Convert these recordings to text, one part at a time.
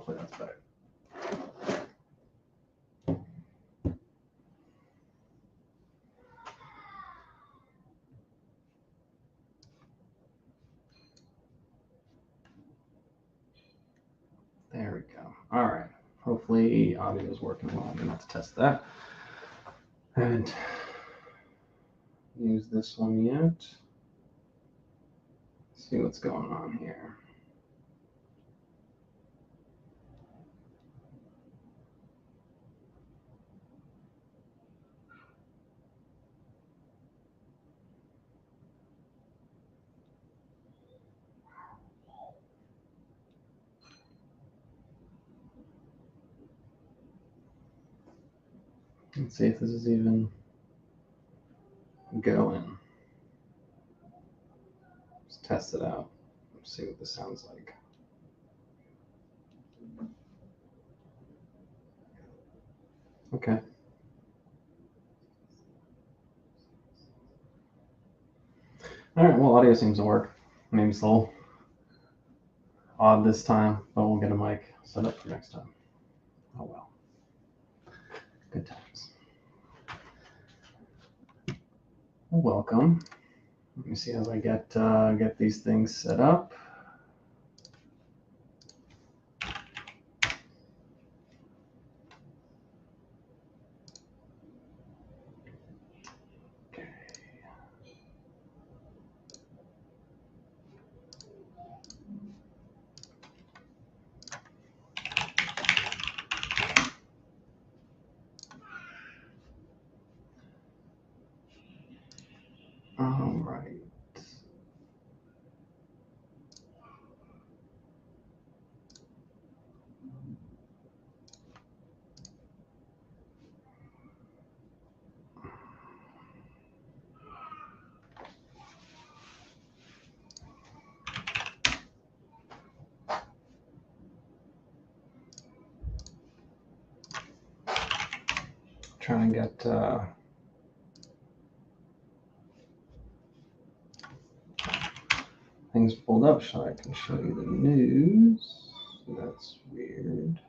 Hopefully that's better. There we go. All right. Hopefully audio is working well. I'm gonna have to test that. I haven't used this one yet. Let's see what's going on here. Let's see if this is even going. Let's test it out. Let's see what this sounds like. Okay. All right, well, audio seems to work. Maybe it's a little odd this time, but we'll get a mic set up for next time. Oh well. Good times. Welcome. Let me see how I get these things set up. Okay. All right. Trying to get things pulled up so I can show you the news. That's weird.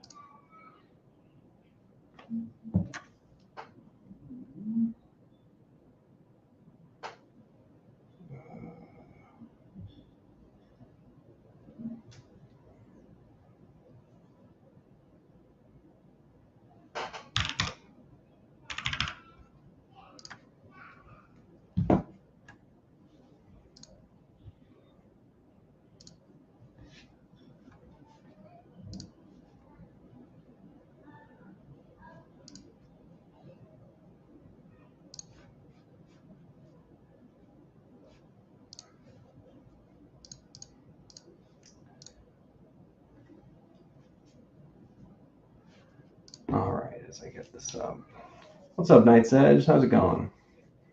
All right, as I get this up. What's up, Night's Edge? How's it going?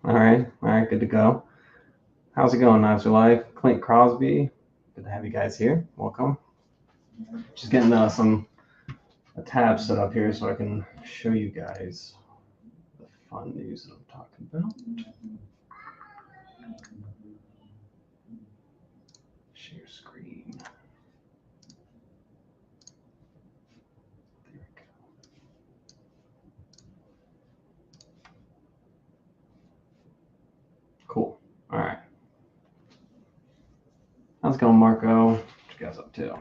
All right, good to go. How's it going, Knives for Life? Clint Crosby, good to have you guys here. Welcome. Just getting a tab set up here so I can show you guys the fun news that I'm talking about. Share screen. There we go. Cool. All right. How's it going, Marco? What you guys up to?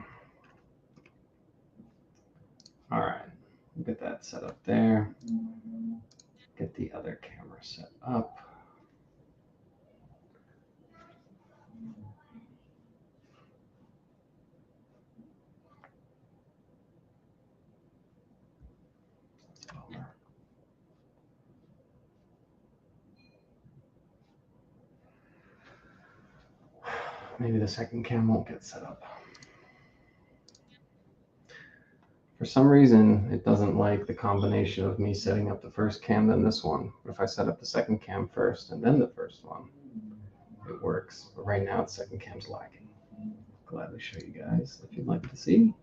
All right. Get that set up there. Get the other camera set up. Maybe the second cam won't get set up. For some reason, it doesn't like the combination of me setting up the first cam, then this one. But if I set up the second cam first and then the first one, it works. But right now, the second cam's lacking. Gladly show you guys if you'd like to see.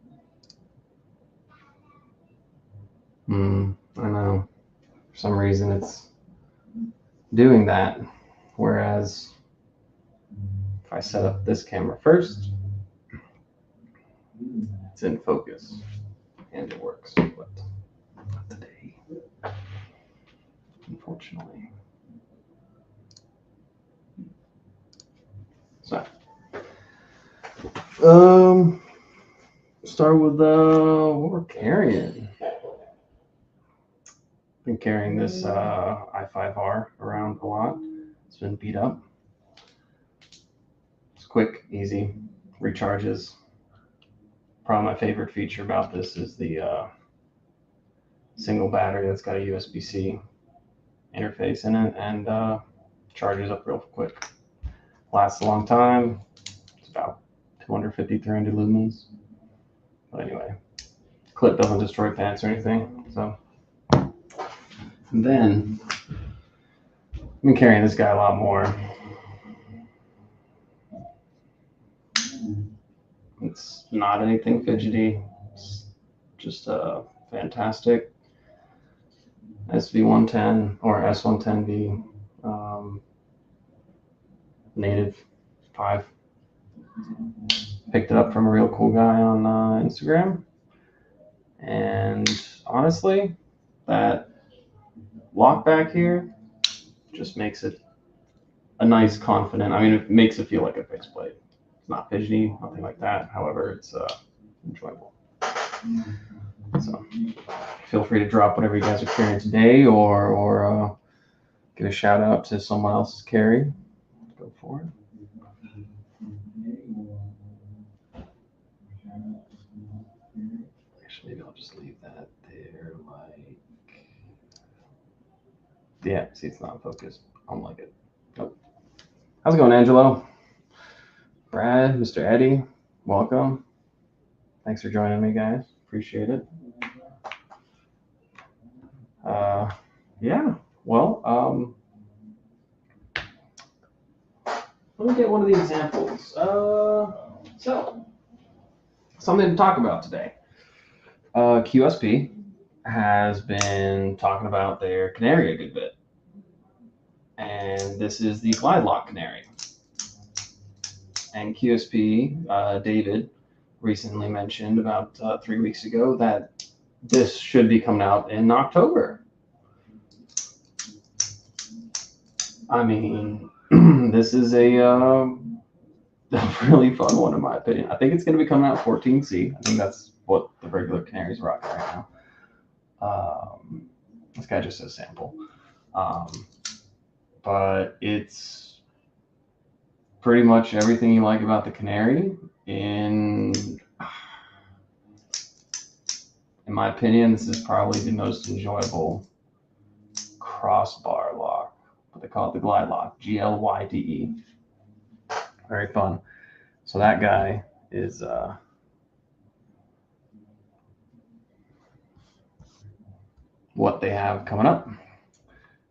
I know. For some reason, it's doing that. Whereas if I set up this camera first, it's in focus. and it works, but not today, unfortunately. So, start with what we're carrying. Been carrying this i5R around a lot. It's been beat up. It's quick, easy, recharges. Probably my favorite feature about this is the single battery that's got a USB-C interface in it and charges up real quick. Lasts a long time. It's about 250, 300 lumens. But anyway, clip doesn't destroy pants or anything. So, and then I've been carrying this guy a lot more. It's not anything fidgety. It's just a fantastic SV110 or S110V native 5. Picked it up from a real cool guy on Instagram. And honestly, that lock back here just makes it a nice, confident, I mean, it makes it feel like a fixed blade. It's not fidgety, nothing like that. However, it's enjoyable. So feel free to drop whatever you guys are carrying today or give a shout out to someone else's carry. Go for it. Actually, maybe I'll just leave that there like... Yeah, see, it's not focused. I don't like it. Nope. How's it going, Angelo? Brad, Mr. Eddie, welcome. Thanks for joining me, guys. Appreciate it. Yeah, well, let me get one of the examples. So, something to talk about today. QSP has been talking about their canary a good bit. And this is the Glide Lock canary. And QSP, David, recently mentioned about 3 weeks ago that this should be coming out in October. I mean, this is a really fun one in my opinion. I think it's going to be coming out 14C. I think that's what the regular canary's rocking right now. This guy just says sample. But it's pretty much everything you like about the canary. In my opinion, this is probably the most enjoyable crossbar lock. What they call it, the Glide Lock, GLYDE. Very fun. So that guy is what they have coming up.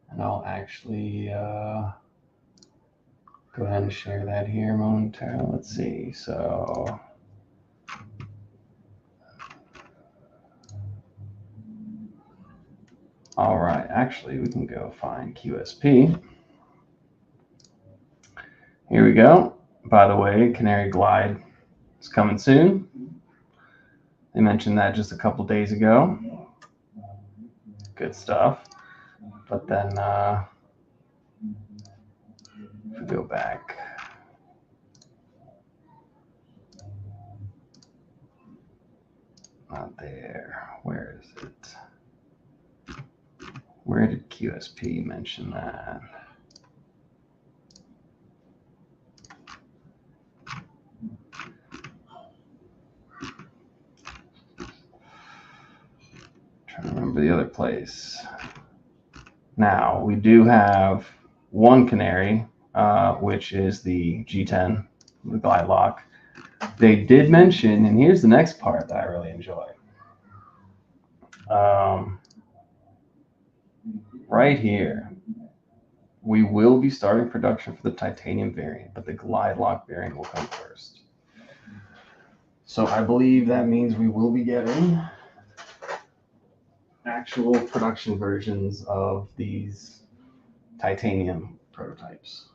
And I'll actually go ahead and share that here momentarily. Let's see. So all right, actually we can go find QSP. Here we go. By the way, Canary Glide is coming soon. They mentioned that just a couple days ago. Good stuff. But then if we go back, not there. Where is it? Where did QSP mention that? Trying to remember the other place. Now, we do have one canary, which is the G10, the Glide Lock. They did mention, and here's the next part that I really enjoy. Right here, we will be starting production for the titanium variant, but the Glide Lock variant will come first. So I believe that means we will be getting actual production versions of these titanium prototypes.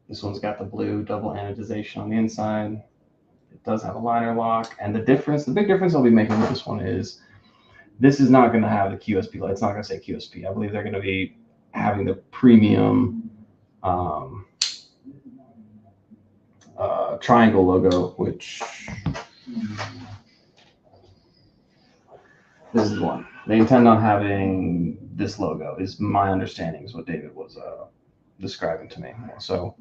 This one's got the blue double anodization on the inside. It does have a liner lock, and the big difference I'll be making with this one is this is not going to have the QSP light. It's not going to say QSP. I believe they're going to be having the premium triangle logo, which this is one. They intend on having this logo, is my understanding, is what David was describing to me. So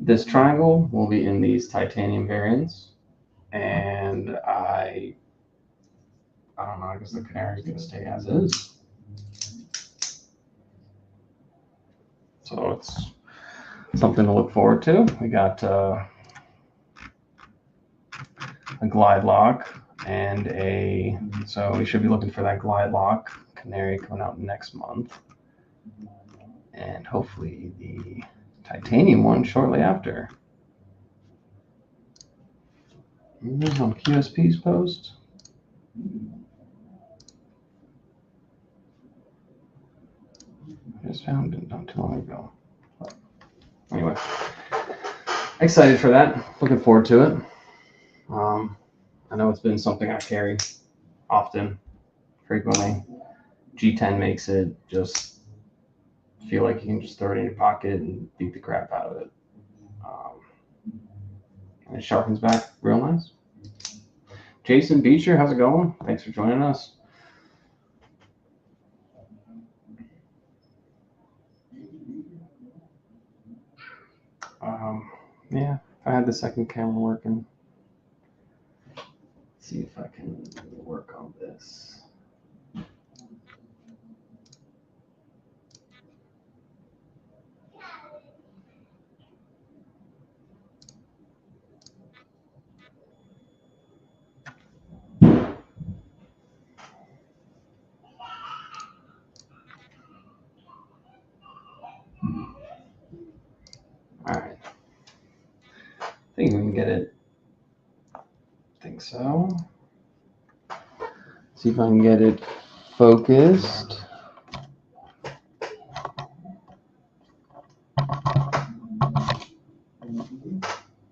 this triangle will be in these titanium variants, and I don't know, I guess the canary is going to stay as is. So it's something to look forward to. We got a glide lock and so we should be looking for that glide lock canary coming out next month, and hopefully the titanium one shortly after. Remember on QSP's post? I just found it not too long ago. But anyway, excited for that. Looking forward to it. I know it's been something I carry often, frequently. G10 makes it just feel like you can just throw it in your pocket and beat the crap out of it. And it sharpens back real nice. Jason Beecher, how's it going? Thanks for joining us. Yeah, if I had the second camera working. Let's see if I can work on this. All right. I think we can get it. I think so. See if I can get it focused.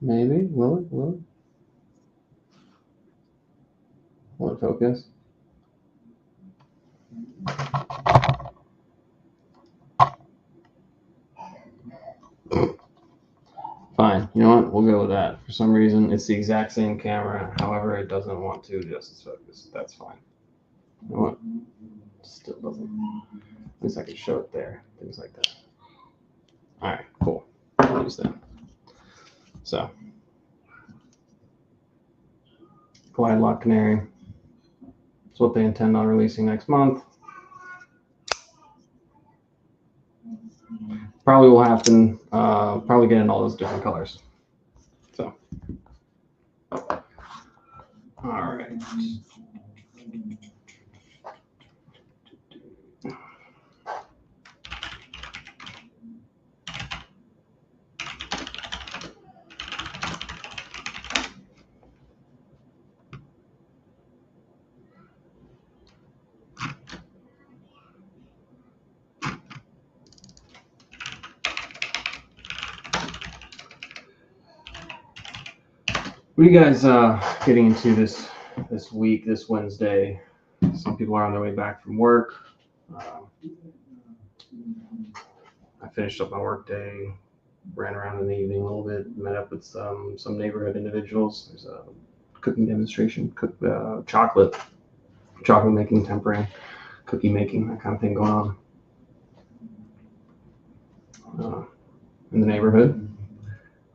Maybe. Will it? Will it focus? Fine. You know what? We'll go with that. For some reason, it's the exact same camera. However, it doesn't want to adjust its focus. That's fine. You know what? Still doesn't. At least I can show it there. Things like that. All right. Cool. I'll use that. So, glide lock canary. That's what they intend on releasing next month. Probably will happen. Probably get in all those different colors. So, all right. What are you guys getting into this week, this Wednesday? Some people are on their way back from work. I finished up my work day, ran around in the evening a little bit, met up with some neighborhood individuals. There's a cooking demonstration, chocolate making, tempering, cookie making, that kind of thing going on in the neighborhood.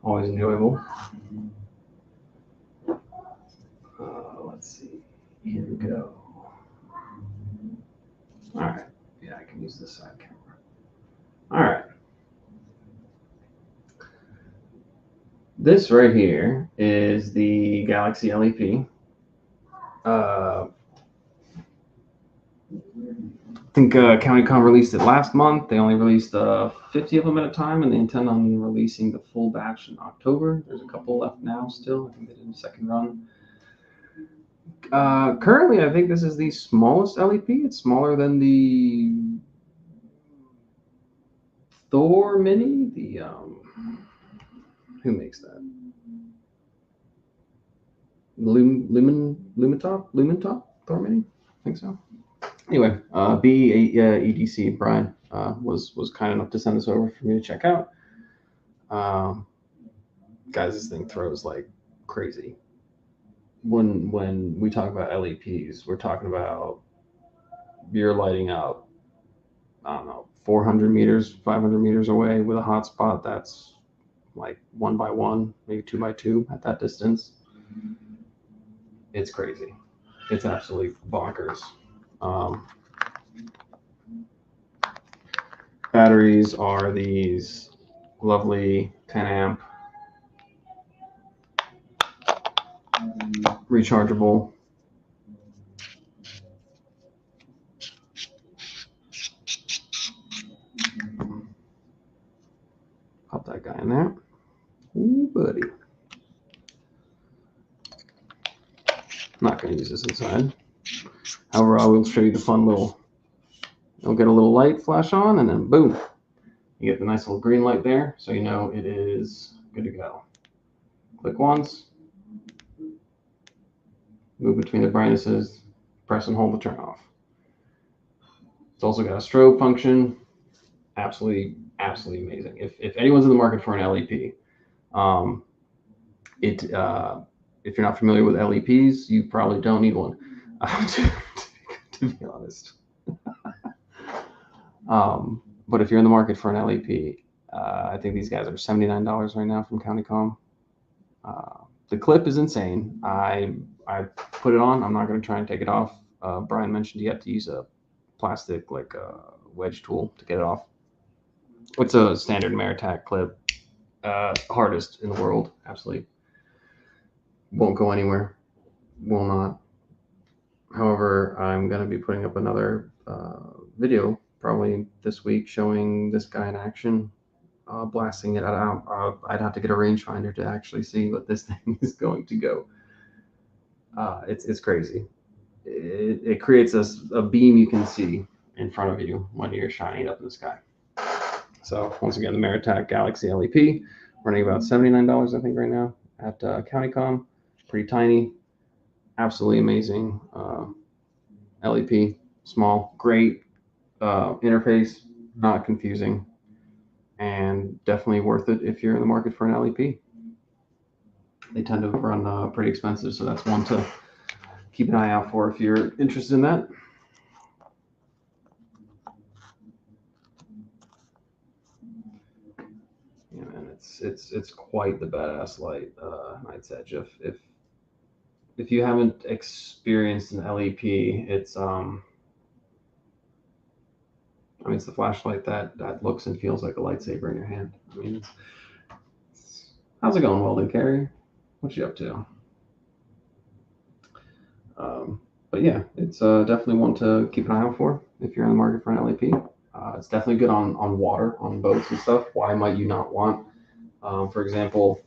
Always enjoyable. Let's see. Here we go. All right. Yeah, I can use this side camera. All right. This right here is the Galaxy LEP. I think CountyCon released it last month. They only released 50 of them at a time, and they intend on releasing the full batch in October. There's a couple left now still. I think they did a second run. Currently, I think this is the smallest LEP. It's smaller than the Thor Mini. Who makes that? Lumentop, Thormany? I think so. Anyway, B EDC Brian was kind enough to send this over for me to check out. Guys, this thing throws like crazy. When we talk about LEPs, we're talking about you're lighting up, I don't know, 400 meters, 500 meters away with a hotspot that's like 1 by 1, maybe 2 by 2 at that distance. It's crazy. It's absolutely bonkers. Batteries are these lovely 10 amp rechargeable. Pop that guy in there. Ooh, buddy. Not going to use this inside. However, I will show you the fun little, you'll get a little light flash on, and then boom, you get the nice little green light there, so you know it is good to go. Click once, move between the brightnesses, press and hold to turn off. It's also got a strobe function. Absolutely amazing. If anyone's in the market for an LEP, if you're not familiar with LEPs, you probably don't need one, to be honest. But if you're in the market for an LEP, I think these guys are $79 right now from CountyCom. The clip is insane. I put it on. I'm not going to try and take it off. Brian mentioned you have to use a plastic like wedge tool to get it off. It's a standard Maritac clip, hardest in the world. Absolutely won't go anywhere. Will not. However, I'm going to be putting up another video probably this week showing this guy in action, blasting it out. I'd have to get a rangefinder to actually see what this thing is going to go. It's crazy. It creates a beam you can see in front of you when you're shining it up in the sky. So once again, the Maritac Galaxy LEP running about $79, I think, right now at CountyCom. Pretty tiny, absolutely amazing LEP. Small, great interface, not confusing, and definitely worth it if you're in the market for an LEP. They tend to run pretty expensive, so that's one to keep an eye out for if you're interested in that. Yeah, man, it's quite the badass light, Night's Edge. If you haven't experienced an LEP, it's it's the flashlight that looks and feels like a lightsaber in your hand. I mean, how's it going, Weldon Carey? What you up to? But yeah, it's definitely one to keep an eye out for if you're in the market for an LEP. It's definitely good on water, on boats and stuff. Why might you not want? For example,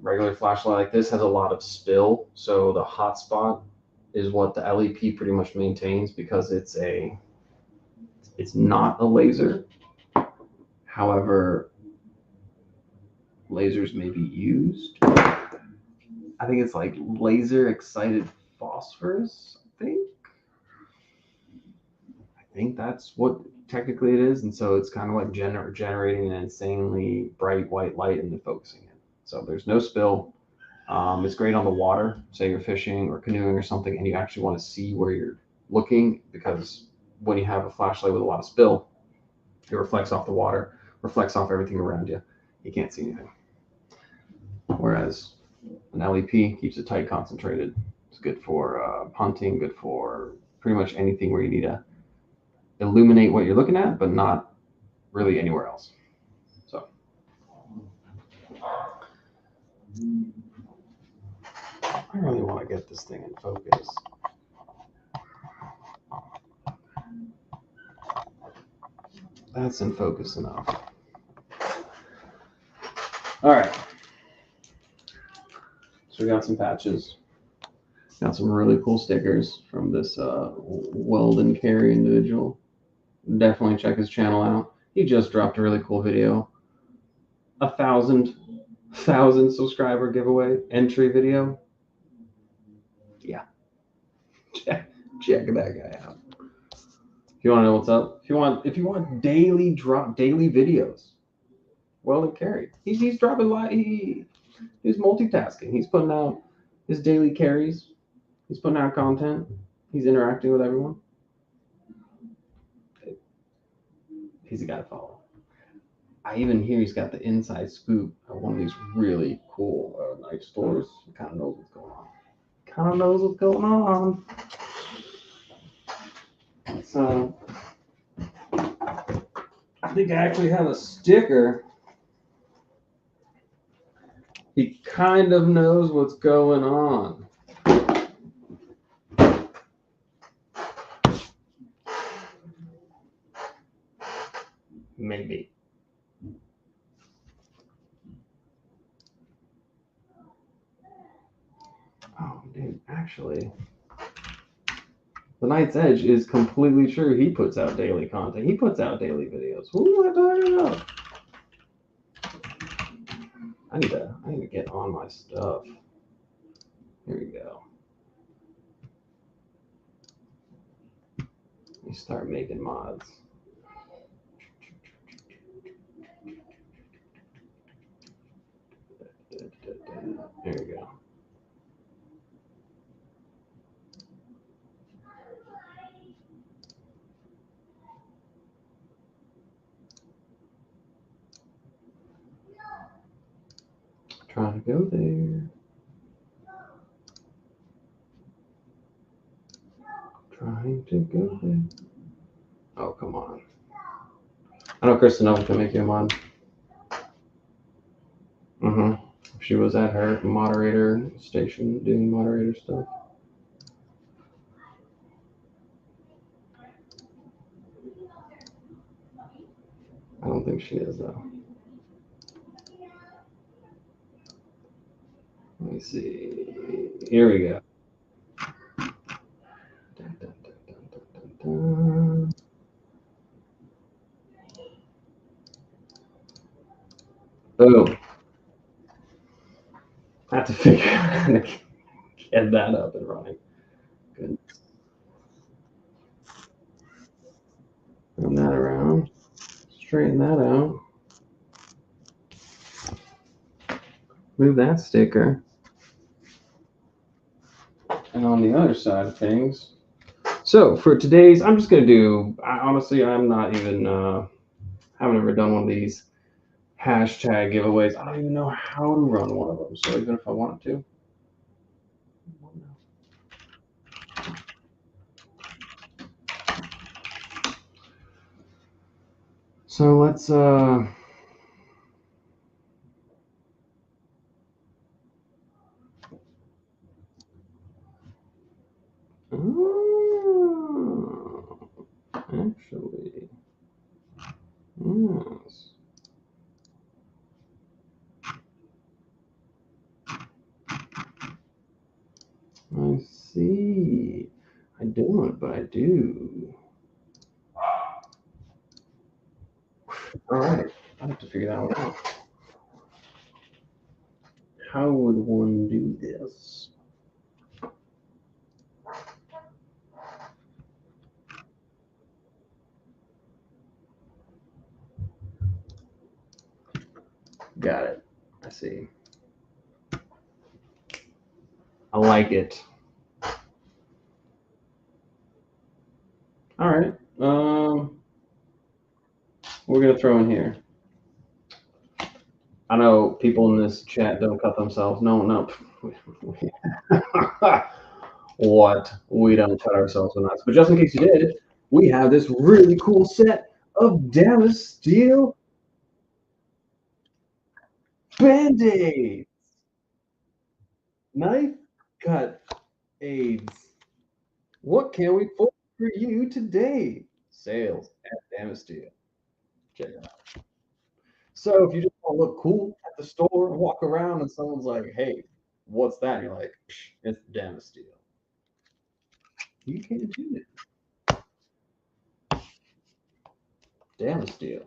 regular flashlight like this has a lot of spill, so the hotspot is what the LEP pretty much maintains because it's not a laser. However, lasers may be used. I think it's like laser excited phosphorus, I think that's what technically it is. And so it's kind of like generating an insanely bright white light and then focusing it. So there's no spill. It's great on the water. Say you're fishing or canoeing or something and you actually want to see where you're looking, because when you have a flashlight with a lot of spill, it reflects off the water, reflects off everything around you. You can't see anything. Whereas an LEP keeps it tight, concentrated. It's good for hunting, good for pretty much anything where you need to illuminate what you're looking at, but not really anywhere else. So I really want to get this thing in focus. That's in focus enough. All right. So we got some patches. Got some really cool stickers from this Weldon Carey individual. Definitely check his channel out. He just dropped a really cool video. 1,000 subscriber giveaway entry video. Yeah, check that guy out. If you want to know what's up, if you want daily videos, Weldon Carey. He's dropping he's multitasking. He's putting out his daily carries. He's putting out content. He's interacting with everyone. He's a guy to follow. I even hear he's got the inside scoop at one of these really cool knife stores. He kind of knows what's going on. So I think I actually have a sticker. He kind of knows what's going on. Maybe. Oh, dude, actually, the Knight's Edge is completely true. He puts out daily content. He puts out daily videos. Who am I talking about? I need to get on my stuff. Here we go. Let me start making mods. There we go. Trying to go there. Trying to go there. Oh, come on. I know Kristen Owen can make you a mod. She was at her moderator station doing moderator stuff. I don't think she is, though. Let me see. Here we go. Boom. I have to figure out how to get that up and running. Good. Turn that around. Straighten that out. Move that sticker. And on the other side of things, so for today's, I'm just going to do, honestly, I'm not even, haven't ever done one of these hashtag giveaways. I don't even know how to run one of them. So even if I wanted to. So let's, actually, yes. I see. I don't, but I do. All right. I have to figure that one out. How would one do this? Got it. I see. I like it. All right. We're gonna throw in here. I know people in this chat don't cut themselves. No. What? We don't cut ourselves so nuts. But just in case you did, we have this really cool set of Dallas Steel Band-Aids. Knife cut aids. What can we pull for you today? Sales at Dallas Steel. Check it out. So if you just want to look cool at the store and walk around and someone's like, hey, what's that? And you're like, it's Dallas Steel. You can't do it. Dallas Steel.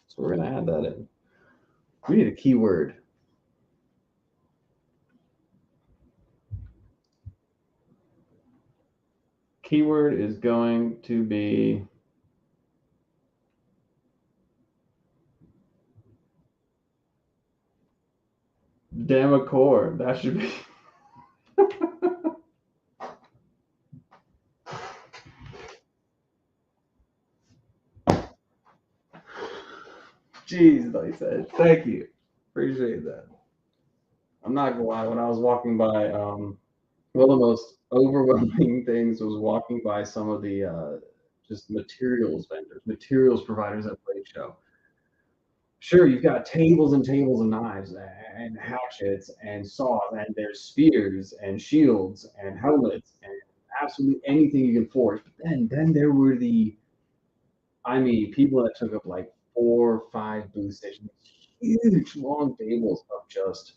So we're going to add that in. We need a keyword. Keyword is going to be Damacore. That should be. Jeez, like that. Thank you. Appreciate that. I'm not gonna lie. When I was walking by, one of the most overwhelming things was walking by some of the just materials vendors, materials providers at Plate Show. Sure, you've got tables and tables of knives and hatchets and saws, and there's spears and shields and helmets and absolutely anything you can forge. But then there were I mean, people that took up like 4 or 5 booth stations, huge long tables of just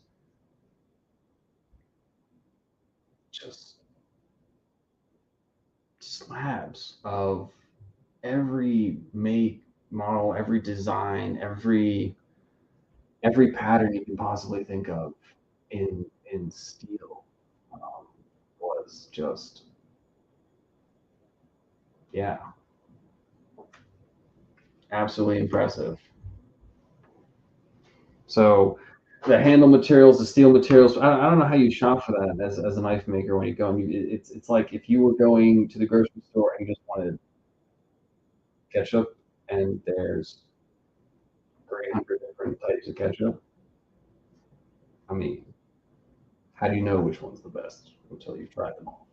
slabs of every make, model, every design, every pattern you can possibly think of in steel was just yeah, absolutely impressive. So the handle materials, the steel materials. I don't know how you shop for that as a knife maker when you go. I mean, it's like if you were going to the grocery store and you just wanted ketchup, and there's 300 different types of ketchup. I mean, how do you know which one's the best until you've tried them all?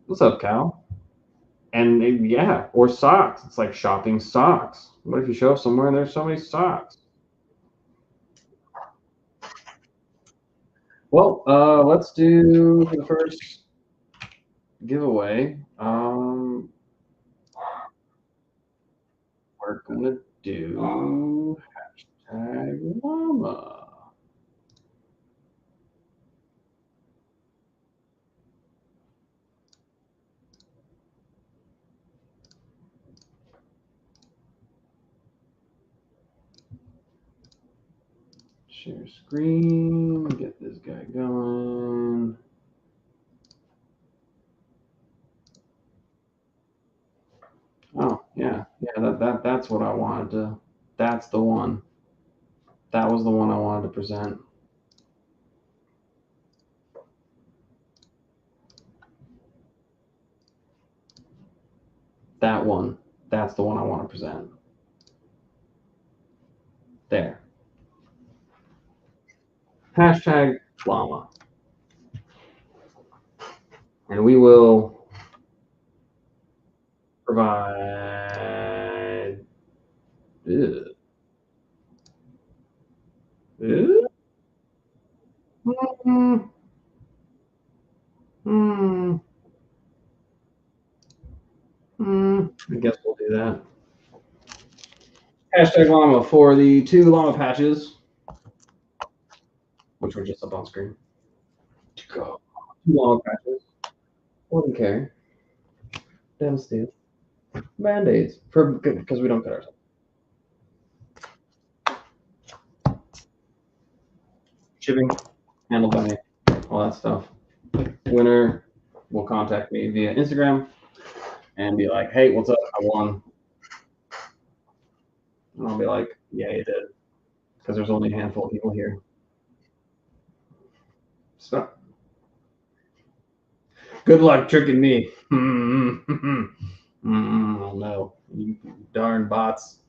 What's up, Cal? And yeah, or socks. It's like shopping socks. What if you show up somewhere and there's so many socks? Well, let's do the first giveaway. We're gonna do hashtag llama. Share screen. Get this guy going. Oh yeah, yeah. That's what I wanted to. That's the one. That was the one I wanted to present. That one. That's the one I want to present. There. Hashtag llama. And we will provide. Ew. Ew. Mm, mm, I guess we'll do that. Hashtag llama for the 2 llama patches, which were just up on screen. 2 llama patches. Wouldn't care. Damn Steve. Band-aids for because we don't cut ourselves. Shipping handled by me. All that stuff. Winner will contact me via Instagram and be like, "Hey, what's up? I won." And I'll be like, "Yeah, you did," because there's only a handful of people here. So, good luck tricking me. Oh no, you darn bots.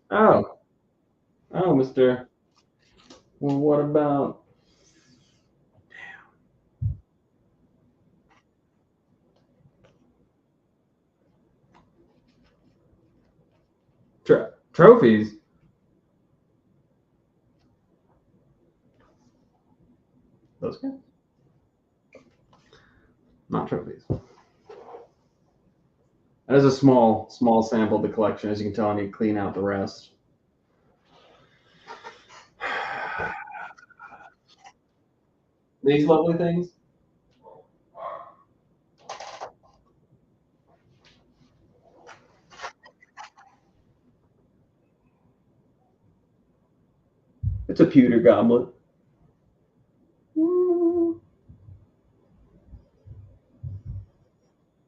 Oh, oh, Mister. Well, what about trophies? Those guys? Not trophies. That is a small sample of the collection. As you can tell, I need to clean out the rest. These lovely things. It's a pewter goblet.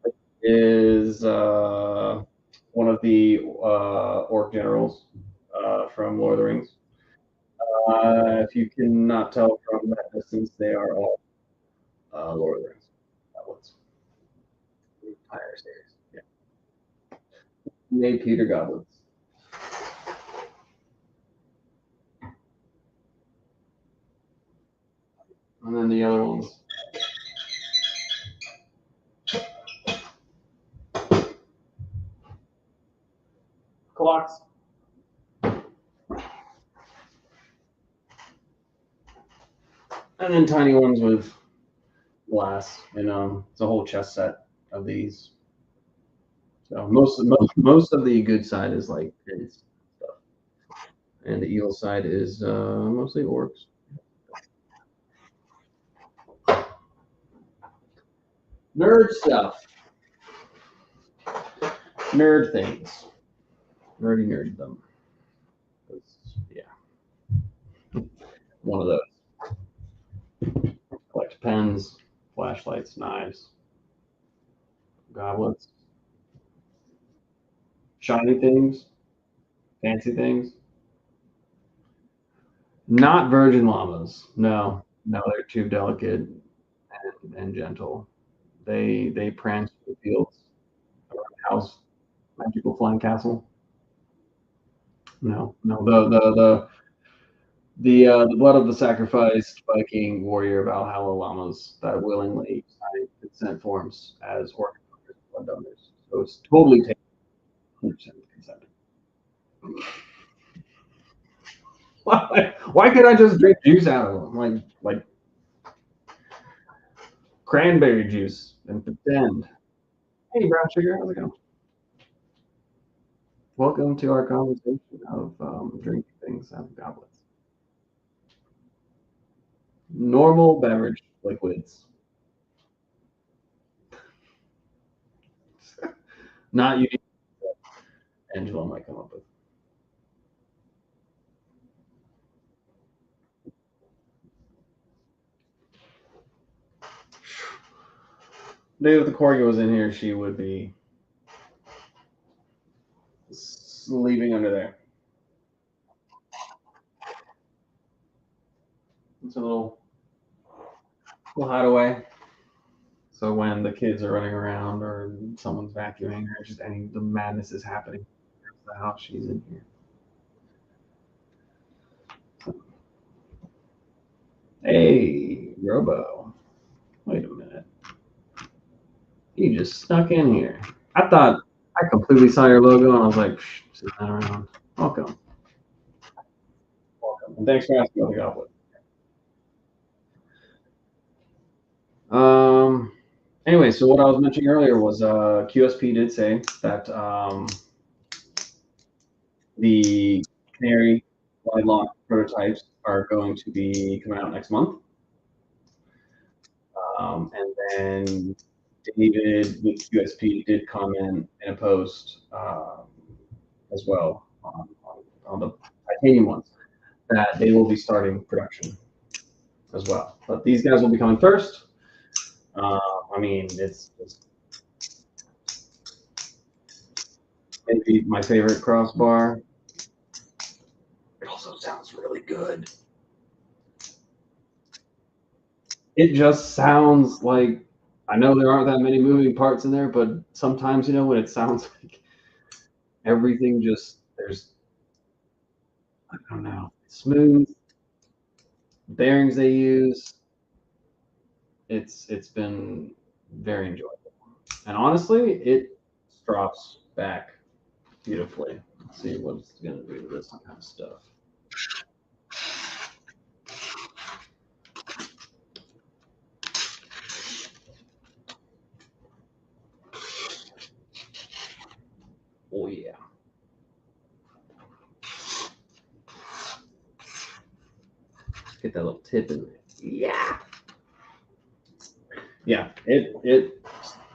It is one of the orc generals from Lord of the Rings. If you cannot tell from that distance, they are all Lord of the Rings goblets. The entire series. Yeah. Made pewter goblets. And then the other ones. Clocks. And then tiny ones with glass. And it's a whole chess set of these. So most of the good side is like kids stuff. And the evil side is mostly orcs. Nerd stuff. Nerd things. Nerdy them. Yeah. One of those. Collect pens, flashlights, knives, goblets, shiny things, fancy things. Not virgin llamas. No, they're too delicate and gentle. They prance through the fields around the house, magical flying castle. No. The blood of the sacrificed Viking warrior Valhalla llamas that willingly sign consent forms as organ blood donors. So it's totally taken 100% consent. Why could I just drink juice out of them? Like cranberry juice and pretend. Hey, brown sugar, how's it going? Welcome to our conversation of drinking things out of goblets. Normal beverage liquids. Not unique. Angela might come up with. Maybe if the corgi was in here, she would be sleeping under there. It's a little hideaway. So when the kids are running around or someone's vacuuming or just the madness is happening in the house, she's in here. Hey, Robo. Wait a minute. You just snuck in here. I thought I completely saw your logo and I was like, sitting that around. Welcome. And thanks for asking about the goblet. Anyway, so what I was mentioning earlier was QSP did say that the Canary Glide Lock prototypes are going to be coming out next month. And then David with QSP did comment in a post as well on the titanium ones that they will be starting production as well. But these guys will be coming first. I mean, it's maybe my favorite crossbar. It also sounds really good. It just sounds like, I know there aren't that many moving parts in there, but sometimes, when it sounds like everything just, I don't know, smooth, bearings they use, it's been very enjoyable. And honestly, it drops back beautifully. Let's see what it's going to do to this kind of stuff. Oh, yeah. Get that little tip in there. Yeah. Yeah, it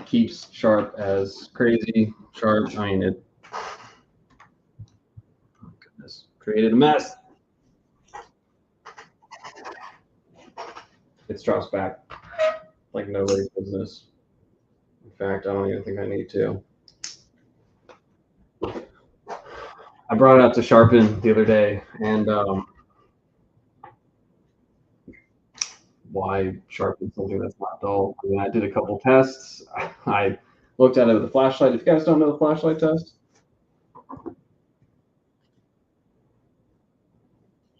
keeps sharp as crazy sharp. I mean, oh goodness, created a mess. drops back like nobody's business. In fact, I don't even think I need to. I brought it out to sharpen the other day, and why sharpen something that's not dull? I mean, I did a couple tests. I looked at it with a flashlight. If you guys don't know the flashlight test,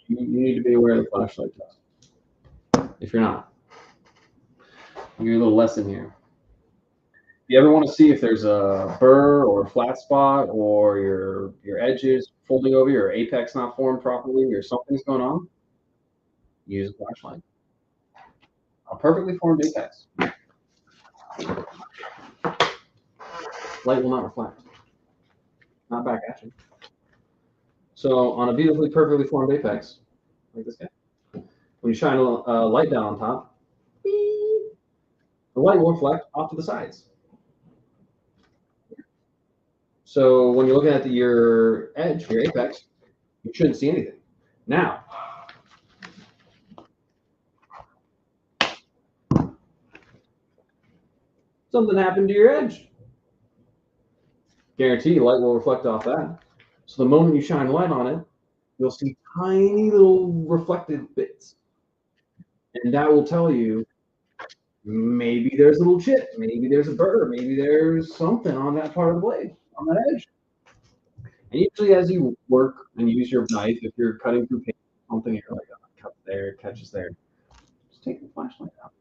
you need to be aware of the flashlight test. If you're not, I'll give you a little lesson here. If you ever want to see if there's a burr or a flat spot, or your edges folding over, your apex not formed properly, or something's going on, use a flashlight. A perfectly formed apex. Light will not reflect. Not back at you. So on a beautifully, perfectly formed apex, like this guy, when you shine a light down on top, the light will reflect off to the sides. So when you're looking at your edge, your apex, you shouldn't see anything. Now, something happened to your edge. Guarantee light will reflect off that. So the moment you shine light on it, you'll see tiny little reflected bits. And that will tell you maybe there's a little chip, maybe there's a burr, maybe there's something on that part of the blade, on that edge. And usually as you work and use your knife, if you're cutting through paper or something, you're like, oh, cut there, catches there. Just take the flashlight out.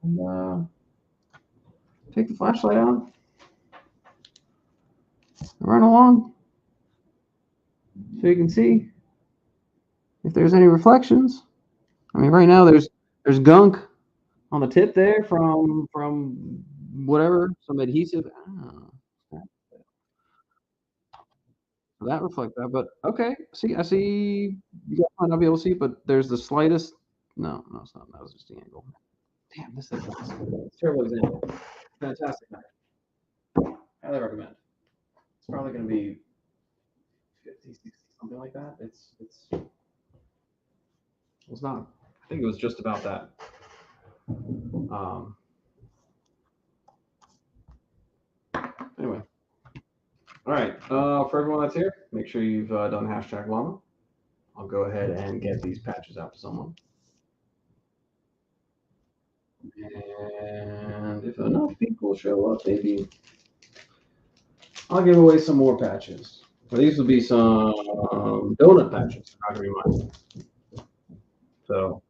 And take the flashlight out. Run along so you can see if there's any reflections. I mean, right now there's gunk on the tip there from whatever, some adhesive. That reflect that, but okay. See, I see. You guys might not be able to see, but there's the slightest. No, it's not. That was just the angle. Damn, this is a terrible example. Fantastic knife. Highly recommend. It's probably going to be 50, 60, something like that. It's not. I think it was just about that. Anyway. All right. For everyone that's here, make sure you've done hashtag llama. I'll go ahead and get these patches out to someone. And if enough people show up, maybe I'll give away some more patches. Well, these will be some donut patches. Not gonna be mine. So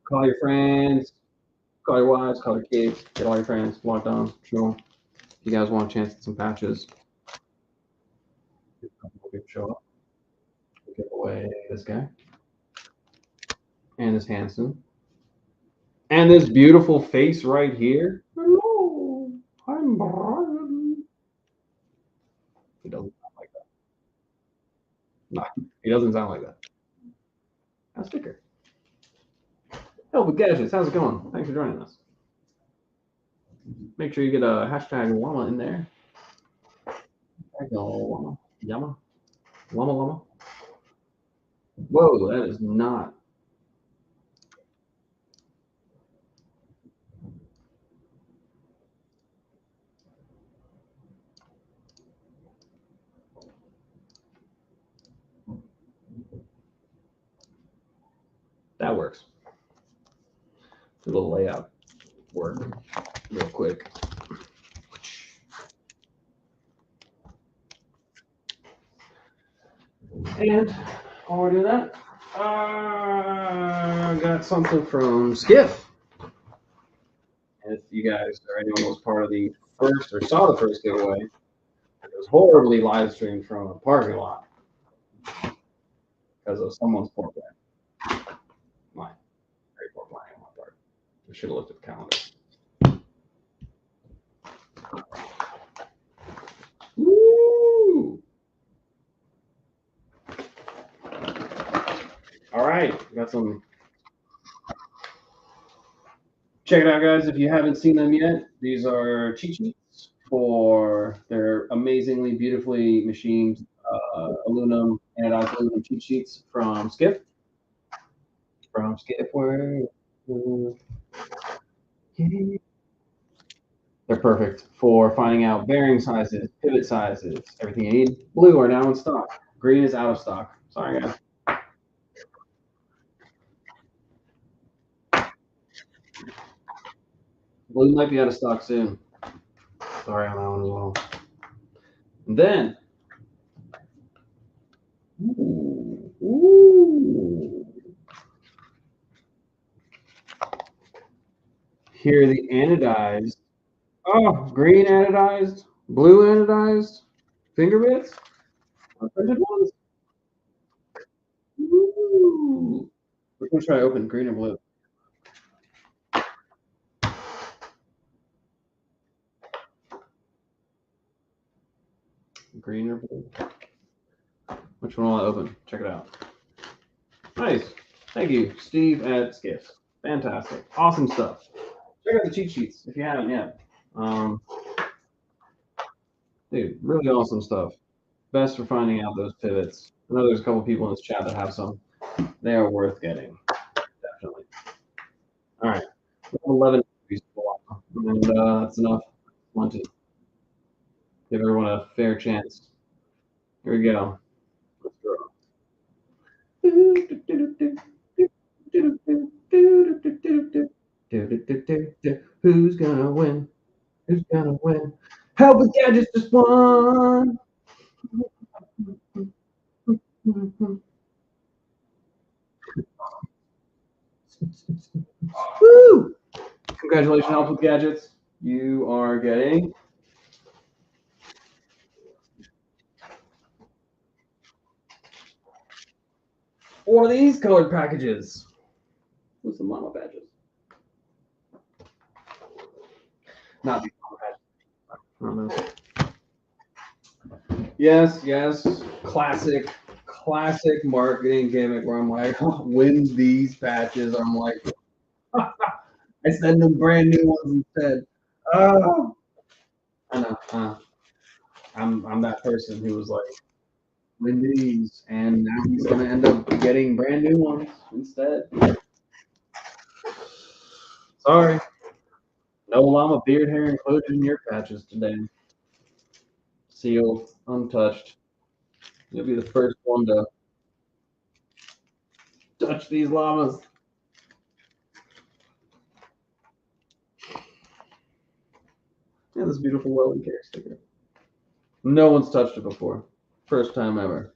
call your friends, call your wives, call your kids, get all your friends logged on. Sure. If you guys want a chance at some patches, show up. We'll give away this guy and this Hanson and this beautiful face right here. Hello, I'm Brian. He doesn't sound like that. No, he doesn't sound like that. A sticker. Help with Gadgets, how's it going? Thanks for joining us. Make sure you get a hashtag llama in there. Llama. Llama. Llama. Whoa, that is not. That works. Do a little layout work real quick. And while we're doing that, I got something from Skiff. If you guys or anyone was part of the first or saw the first giveaway, it was horribly live streamed from a parking lot because of someone's poor plan. Mine. Very poor planning on my part. I should have looked at the calendar. Woo! All right, got some. Check it out, guys. If you haven't seen them yet, these are cheat sheets for their amazingly, beautifully machined aluminum anodized aluminum cheat sheets from Skiff. skip word. They're perfect for finding out bearing sizes, pivot sizes, everything you need. Blue are now in stock. Green is out of stock. Sorry, guys. Blue might be out of stock soon. Sorry on that one as well. And then, ooh. Here are the anodized. Oh, green anodized, blue anodized finger bits. Printed ones. Ooh. Which one should I open, green or blue? Green or blue? Which one will I open? Check it out. Nice. Thank you, Steve at Skiffs. Fantastic. Awesome stuff. Check out the cheat sheets if you haven't yet. Dude, really awesome stuff. Best for finding out those pivots. I know there's a couple people in this chat that have some. They are worth getting. Definitely. All right. 11 and that's enough. Want to give everyone a fair chance. Here we go. Let's draw. Who's gonna win? Who's gonna win? Help with gadgets just won. Woo! Congratulations, Help with Gadgets. You are getting one of these colored packages with some llama badges. Not these llama badges. Yes, yes. Classic marketing gimmick where I'm like, win these patches. I'm like, I send them brand new ones instead. Oh, I know. I'm that person who was like, win these, and now he's gonna end up getting brand new ones instead. Sorry. No llama beard hair included in your patches today. Sealed, untouched. You'll be the first one to touch these llamas. Yeah, this beautiful Welling Care sticker. No one's touched it before. First time ever.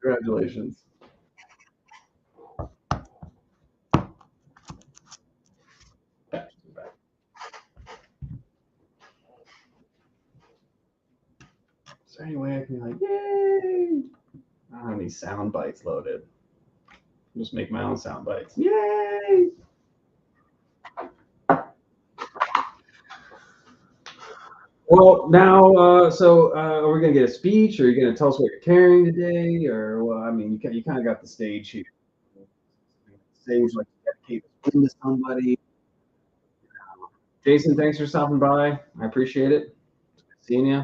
Congratulations. Is there any way I can be like, yay? I don't have any sound bites loaded. I'll just make my own sound bites. Yay! Well, now, are we gonna get a speech, or are you gonna tell us what you're carrying today, or well, I mean, you kind of got the stage here. Stage like dedicate this win to somebody. Jason, thanks for stopping by. I appreciate it. Seeing you.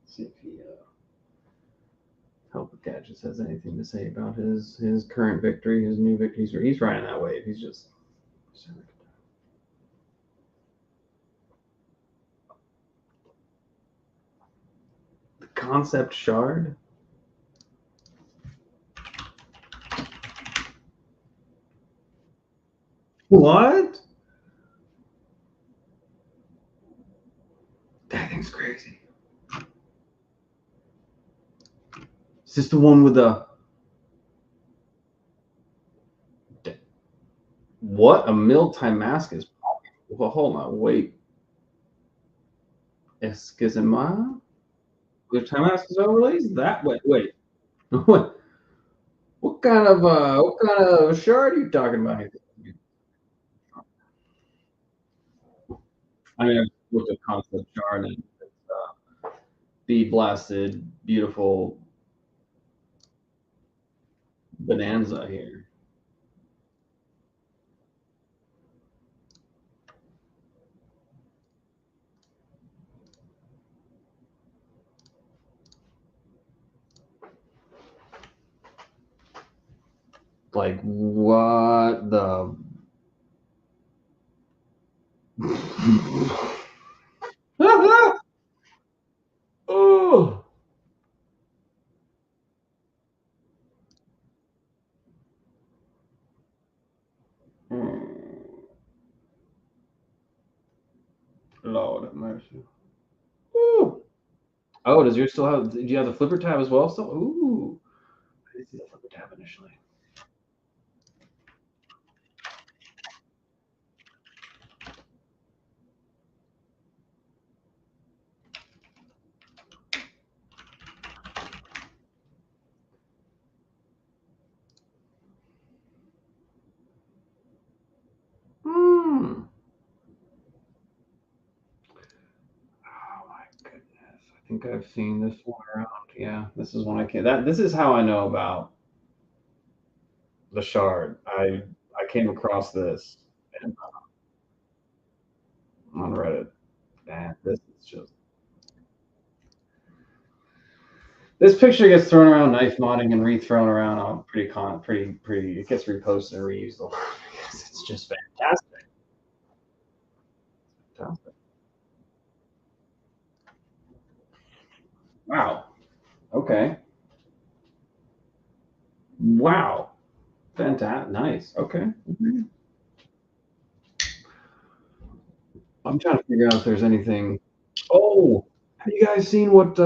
See if he Help with Gadgets has anything to say about his current victory, his new victory. He's riding that wave. He's just the concept shard. What? That thing's crazy. Is this the one with the what? A Miltimascus? Well, hold on, wait. Esquizima? With Timascus overlays? That way. Wait. What kind of shard are you talking about here? I mean, I've looked at concept shard and it's bead blasted, beautiful bonanza here. Like, what the? Oh. Lord have mercy. Ooh. Oh, does yours still have? Do you have the flipper tab as well? Still? Ooh. I did see the flipper tab initially. Hmm. Oh my goodness. I think I've seen this one around. Yeah, this is one I can. This is how I know about the shard. I came across this on Reddit, and this is just this picture gets thrown around knife modding and re-thrown around on pretty. It gets reposted and reused a lot because it's just fantastic. Fantastic. Wow. Okay. Wow. Fantastic. Nice. Okay. I'm trying to figure out if there's anything. Oh, have you guys seen what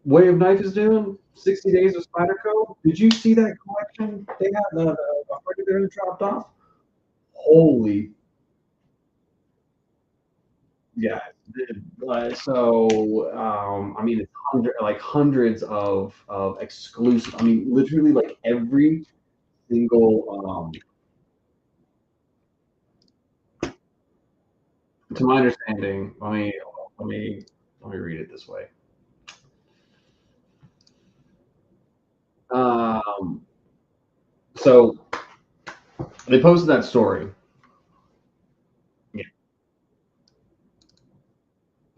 Way of Knife is doing? 60 Days of Spyderco. Did you see that collection? They got the hardware dropped off. Holy, yeah. I mean, it's hundreds of exclusive. I mean, literally, like every single. To my understanding, let me let me read it this way. Um, so they posted that story. Yeah,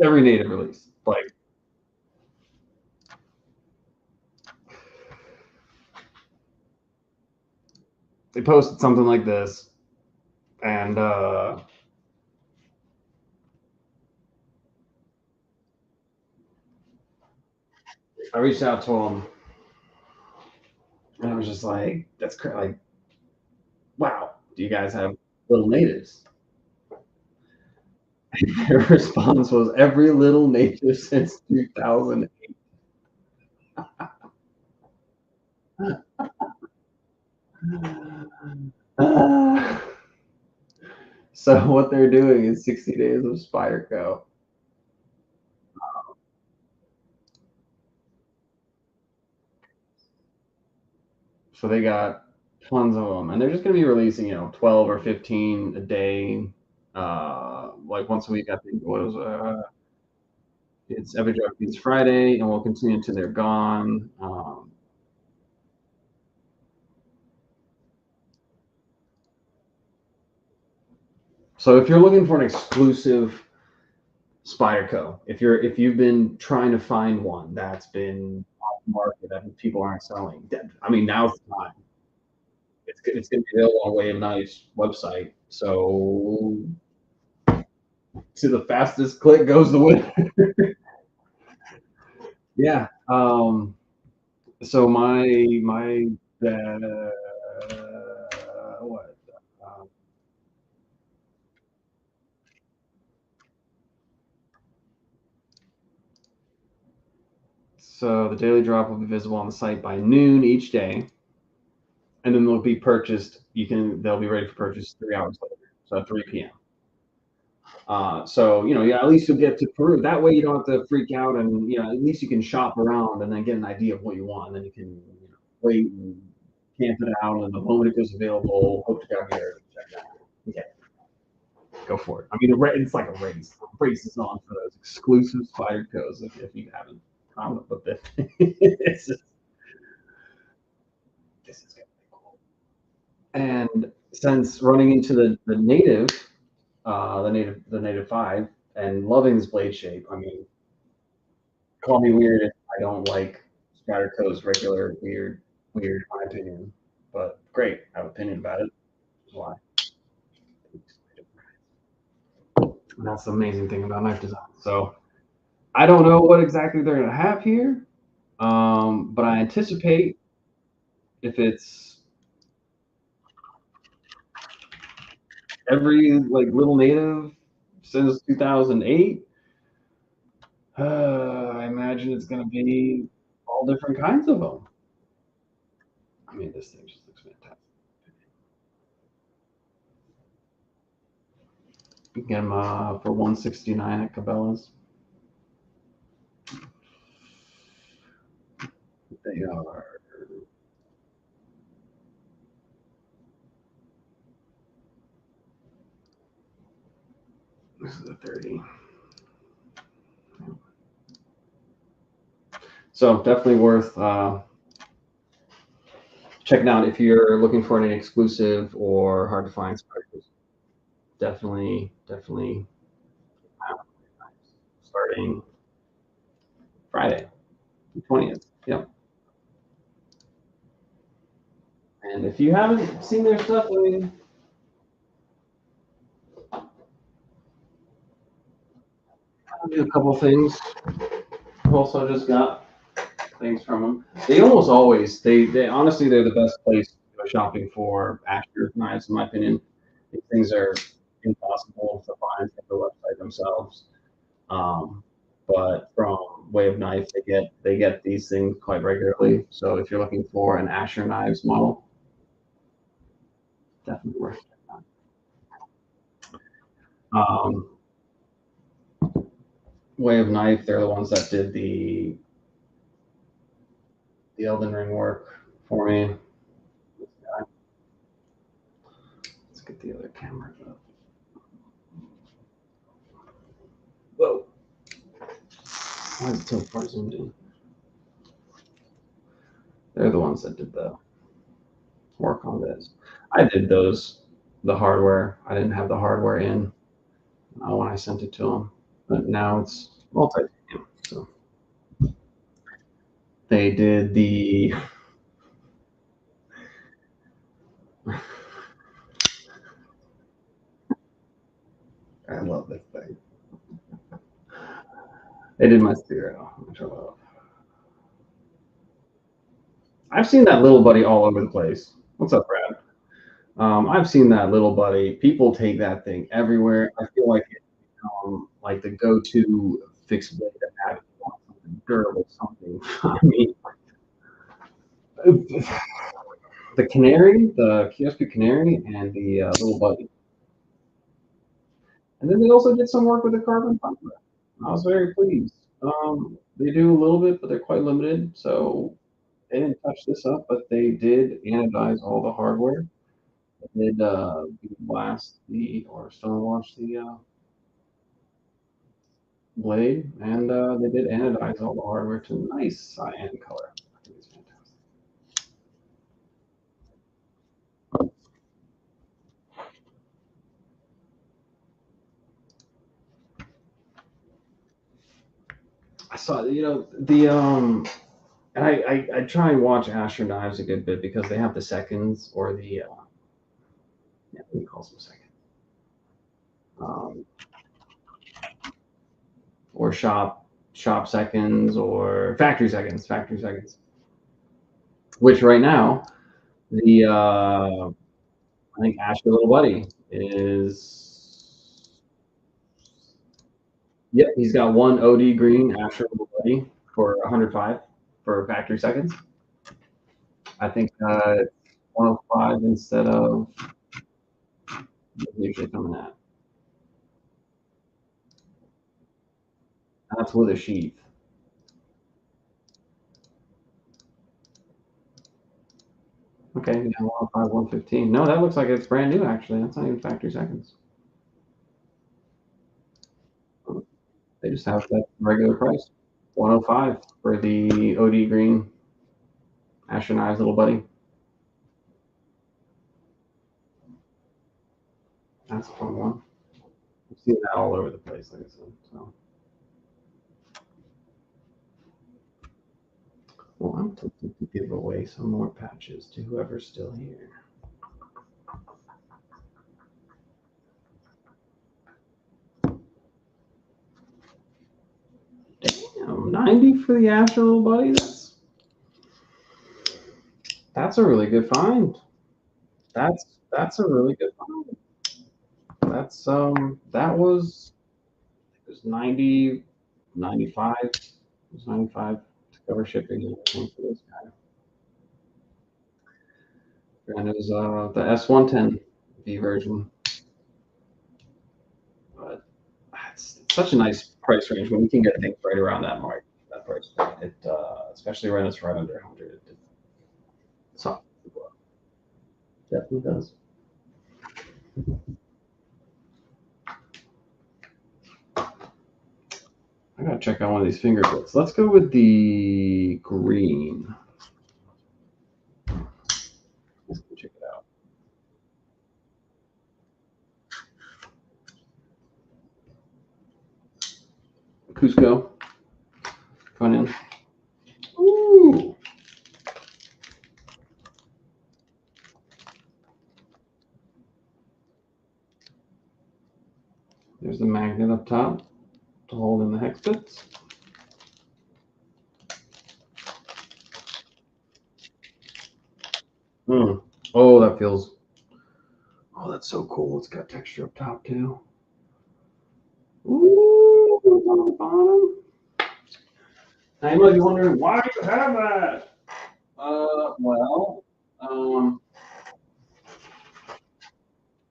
every native release. Like they posted something like this, and I reached out to them, and I was just like, "That's crazy! Like, wow, do you guys have little natives?" And their response was, "Every little native since 2008." So what they're doing is 60 Days of Spyderco. So they got tons of them, and they're just going to be releasing, 12 or 15 a day, like once a week. I think it's every drop means Friday, and we'll continue until they're gone. So if you're looking for an exclusive Spyderco, if you've been trying to find one that's been off the market that people aren't selling, I mean now's the time. It's going to be available on Way of Knife's website. So to the fastest click goes the winner. Yeah. So my what? Um, so the daily drop will be visible on the site by noon each day, and then they'll be purchased. They'll be ready for purchase 3 hours later, so at 3 p.m. So yeah, at least you'll get to Peru. That way you don't have to freak out, and at least you can shop around and then get an idea of what you want, and then you can wait and camp it out, and the moment it goes available, hope to God here, check it out. Okay, go for it. I mean, it's like a race. The race is on for those exclusive spider codes if you haven't. But it's this is gonna be cool. And since running into the native, the native 5, and loving this blade shape, I mean, call me weird if I don't like Spyderco's regular weird, in my opinion. But great, I have an opinion about it. Why? And that's the amazing thing about knife design. So I don't know what exactly they're gonna have here, but I anticipate if it's every like little native since 2008, I imagine it's gonna be all different kinds of them. I mean, this thing just looks fantastic. You can get them for 169 at Cabela's. They are. This is a 30. So definitely worth checking out if you're looking for any exclusive or hard to find spiders. Definitely starting Friday, the 20th. Yep. And if you haven't seen their stuff, I mean, I'll do a couple things. I've also just got things from them. They almost always, they honestly, they're the best place to go shopping for Asher knives, in my opinion. These things are impossible to find from the website themselves. But from Way of Knife, they get these things quite regularly. So if you're looking for an Asher knives model, definitely worth checking out. Way of Knife, they're the ones that did the Elden Ring work for me. Let's get the other camera up. Whoa. Why is it so far zoomed in? They're the ones that did the work on this. I did the hardware. I didn't have the hardware in when I sent it to them, but now it's multi-titanium. So they did the. I love this thing. They did my spirit. I've seen that little buddy all over the place. What's up, Brad? I've seen that little buddy. People take that thing everywhere. I feel like it's like the go-to fixed blade to have something durable, something. I mean, the Canary, the QSP Canary, and the little buddy. And then they also did some work with the carbon fiber. I was very pleased. They do a little bit, but they're quite limited. So they didn't touch this up, but they did anodize all the hardware. They did blast the or stone wash the blade, and they did anodize all the hardware to nice cyan color. I think it's fantastic. I saw, and I try and watch Asher Knives a good bit because they have the seconds or the yeah, we call them seconds, um, or shop seconds or factory seconds. Which right now the I think Asher Little Buddy is. Yep, he's got one OD green Asher Little Buddy for 105 for factory seconds. I think 105 instead of usually coming at. That's with a sheath. Okay, yeah, 105, 115. No, that looks like it's brand new actually. That's not even factory seconds. They just have that regular price. 105 for the OD green Asher Knives Little Buddy. That's a fun one. I've seen that all over the place, like I said. So. Well, I'm tempted to give away some more patches to whoever's still here. Damn, 90 for the Astro, little buddy. That's a really good find. That's a really good find. That's that was it was 90, 95. It was 95 to cover shipping and everything for this guy. And it was the S110V version. But it's such a nice price range when you can get things right around that mark, that price point. It especially when it's right under 100. It's off. Definitely does. I gotta check out one of these finger bits. Let's go with the green. Let's go check it out. Cusco. Come in. Ooh. There's the magnet up top to hold in the hex bits. Oh, that feels. Oh, that's so cool. It's got texture up top too. Ooh, on the bottom. Now you might be wondering why you have that. Well,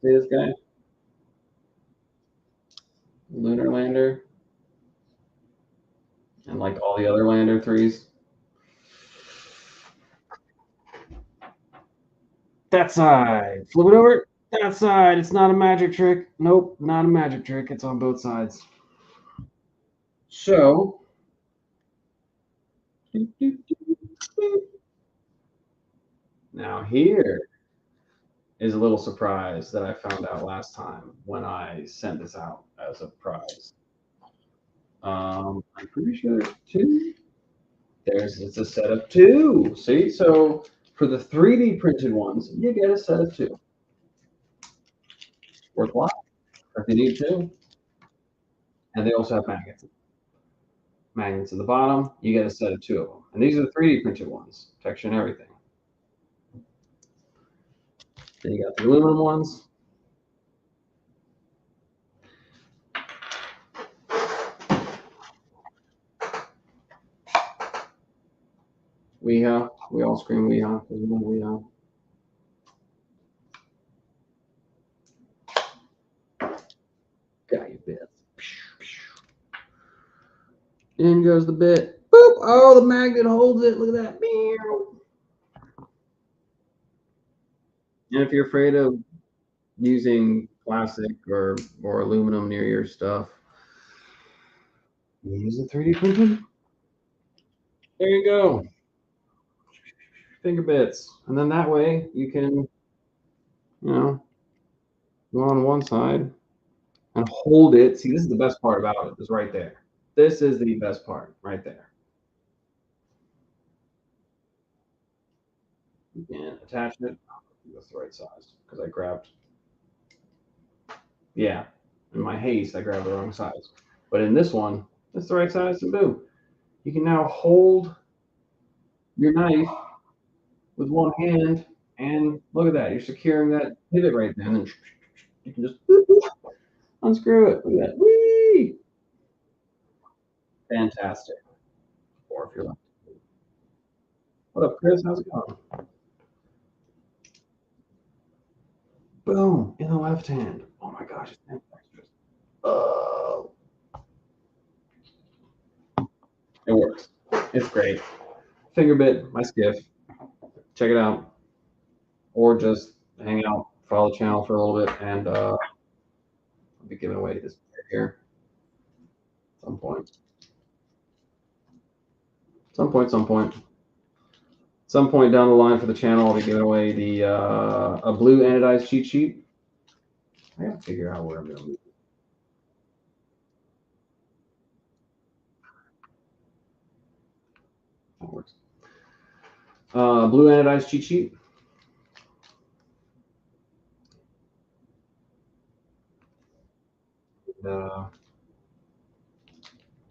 see this guy, lunar lander, and like all the other lander 3s. That side, flip it over. That side. It's not a magic trick. Nope, not a magic trick. It's on both sides. So, now here is a little surprise that I found out last time when I sent this out as a prize. I'm pretty sure there's 2. It's a set of 2. See, so for the 3D printed ones, you get a set of 2. Worthwhile if you need 2. And they also have magnets. Magnets at the bottom. You get a set of 2 of them, and these are the 3D printed ones, texture and everything. Then you got the aluminum ones. We all scream Weehaw because we know Weehaw. Got your bit. In goes the bit. Boop! Oh, the magnet holds it. Look at that. And if you're afraid of using plastic or aluminum near your stuff, use the 3D printed. There you go. Finger bits. And then that way you can, go on one side and hold it. See, this is the best part about it, is right there. This is the best part right there. You can attach it. That's the right size because I grabbed. Yeah, in my haste, I grabbed the wrong size. But in this one, it's the right size, and boom. You can now hold your knife with one hand, and look at that. You're securing that pivot right there, and then you can just unscrew it. Look at that. Whee! Fantastic. Or if you're like, what up, Chris? How's it going? Boom, in the left hand. Oh my gosh, it's extras. Oh. It works. It's great. Finger bit, my skiff. Check it out. Or just hang out, follow the channel for a little bit, and I'll be giving away this here at some point. Some point down the line for the channel, I'll be giving away the a blue anodized cheat sheet I gotta figure out where I'm gonna move. That works. Blue anodized cheat sheet. And,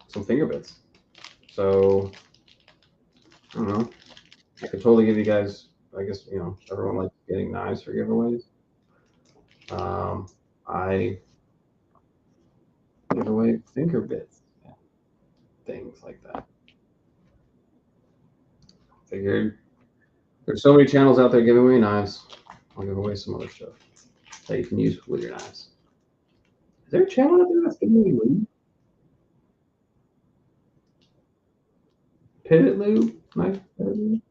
some finger bits. So I don't know. I could totally give you guys. I guess everyone likes getting knives for giveaways. I give away finger bits, things like that. Figured there's so many channels out there giving away knives. I'll give away some other stuff that you can use with your knives. Is there a channel out there that's giving away lube? Pivot lube? Knife pivot lube?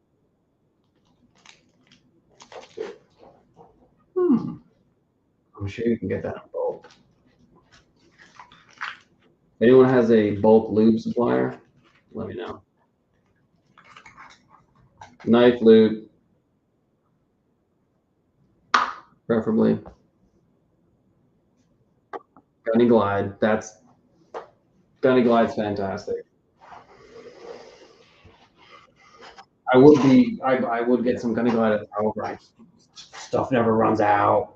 I'm sure you can get that in bulk. If anyone has a bulk lube supplier, let me know. Knife lube, preferably. Gunny Glide. Gunny Glide's fantastic. I would get some Gunny Glide. However, stuff never runs out.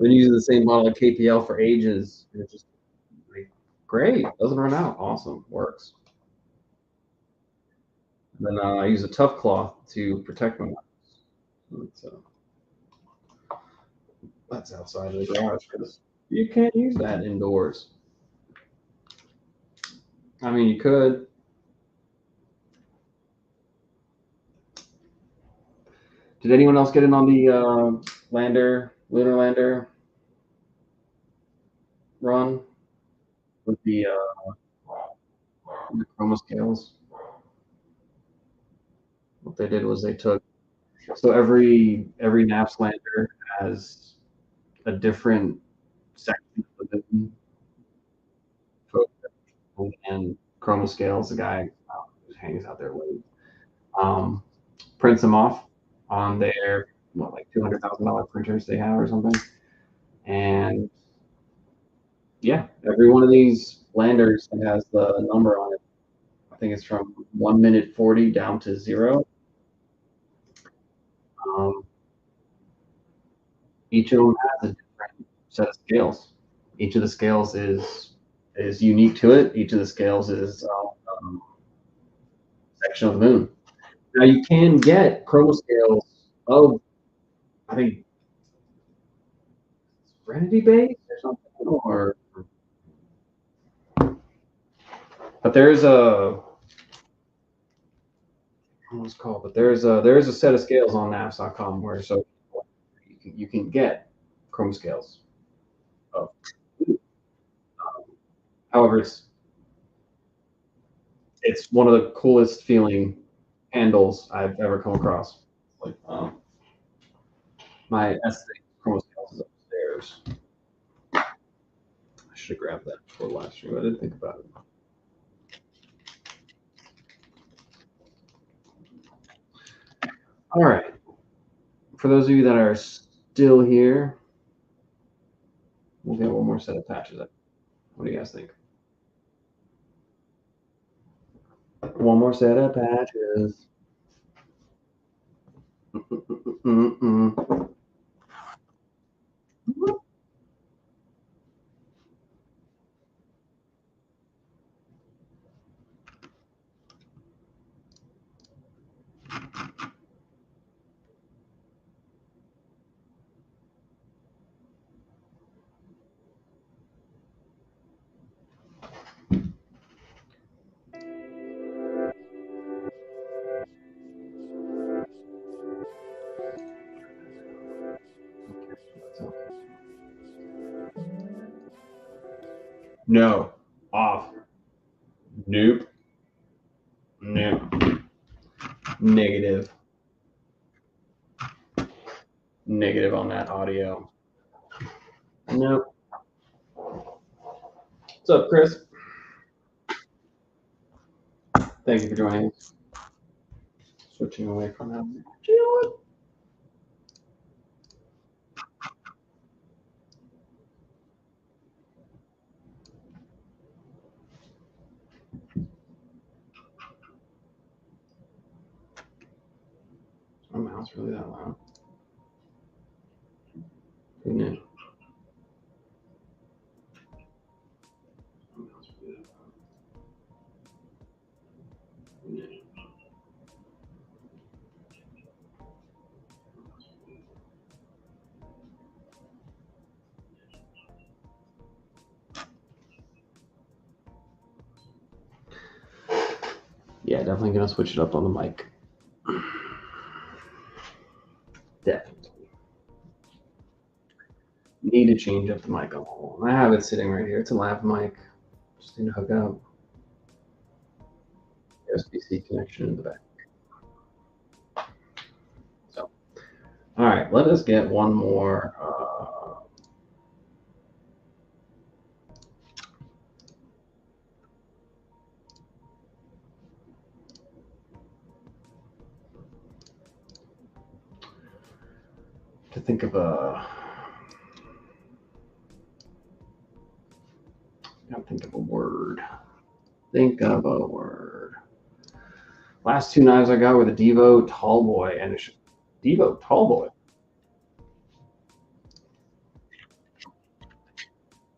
I've been using the same bottle of KPL for ages. And it's just like, great. Doesn't run out. Awesome. Works. And then I use a tough cloth to protect my knives. That's outside of the garage because you can't use that indoors. I mean, you could. Did anyone else get in on the lunar lander run with the chroma scales? What they did was they took every NAPS lander has a different section of the moon and chroma scales. The guy who hangs out there late prints them off on their like $200,000 printers they have or something, and yeah, every one of these landers has the number on it. I think it's from 1 minute 40 down to 0. Each of them has a different set of scales. Each of the scales is unique to it. Each of the scales is section of the moon. Now you can get chroma scales of, I think, Serenity Base or something, or but there's a what's it called? But there's a set of scales on naps.com where so you can get chroma scales. However, it's one of the coolest feeling handles I've ever come across. Like my S6 chroma scales is upstairs. I should have grabbed that before live stream. I didn't think about it. All right. For those of you that are still here, we'll get one more set of patches. What do you guys think? One more set of patches. No. Off. Nope. Nope. Negative. Negative on that audio. Nope. What's up, Chris? Thank you for joining. Switching away from that. You know what? Now it's really that loud. Who knew? Yeah, definitely gonna switch it up on the mic. Definitely. Need to change up the mic on the whole. I have it sitting right here. It's a lav mic. Just need to hook up. USB-C connection in the back. So, all right, let us get one more. To think of a. Gotta think of a word. Think of a word. Last two knives I got were the Devo Tallboy and Devo Tallboy.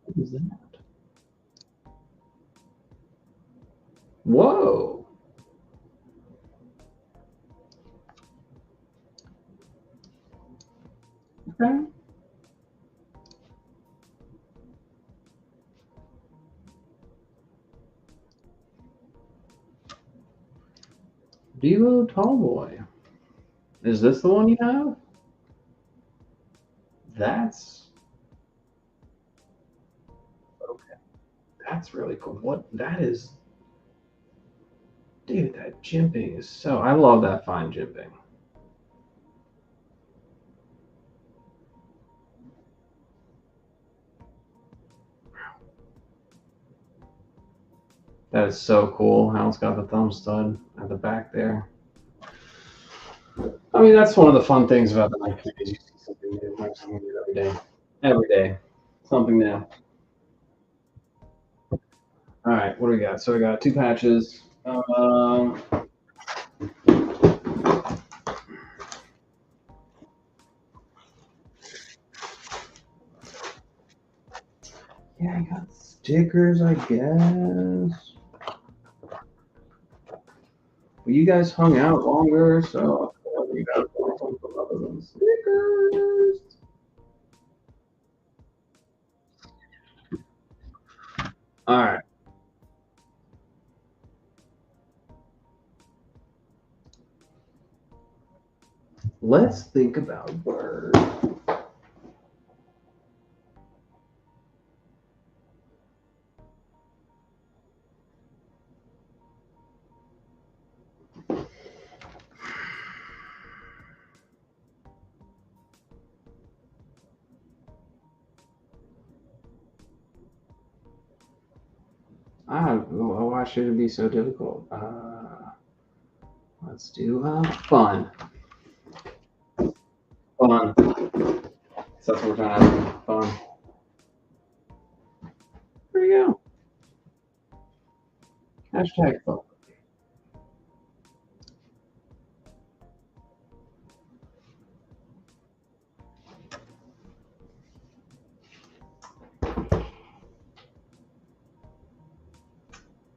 What is that? Whoa. Okay. Devo Tallboy. Is this the one you have? That's okay. That's really cool. What that is, dude, that jimping is so I love that fine jimping. That is so cool how it's got the thumb stud at the back there. I mean, that's one of the fun things about the knife is you see something new, learn something new every day. Every day, something new. All right, what do we got? So we got two patches. Yeah, I got stickers, I guess. Well, you guys hung out longer, so you got something other than stickers. All right. Let's think about words. Why should it be so difficult? Let's do fun. Fun. So that's what we're trying to have. Fun. There you go. Hashtag fun.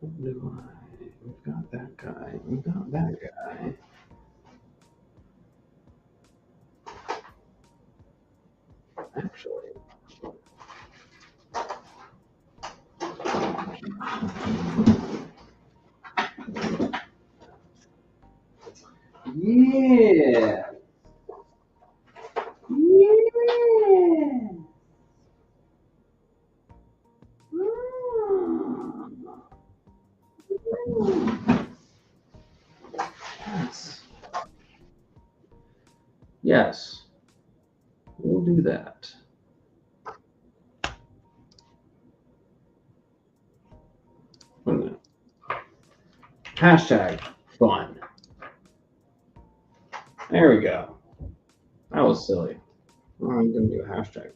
What do I? We've got that guy. We've got that guy. Actually. Yeah. Yeah. Yes. Yes. We'll do that. Wait a minute. Hashtag fun. There we go. That was silly. I'm going to do a hashtag.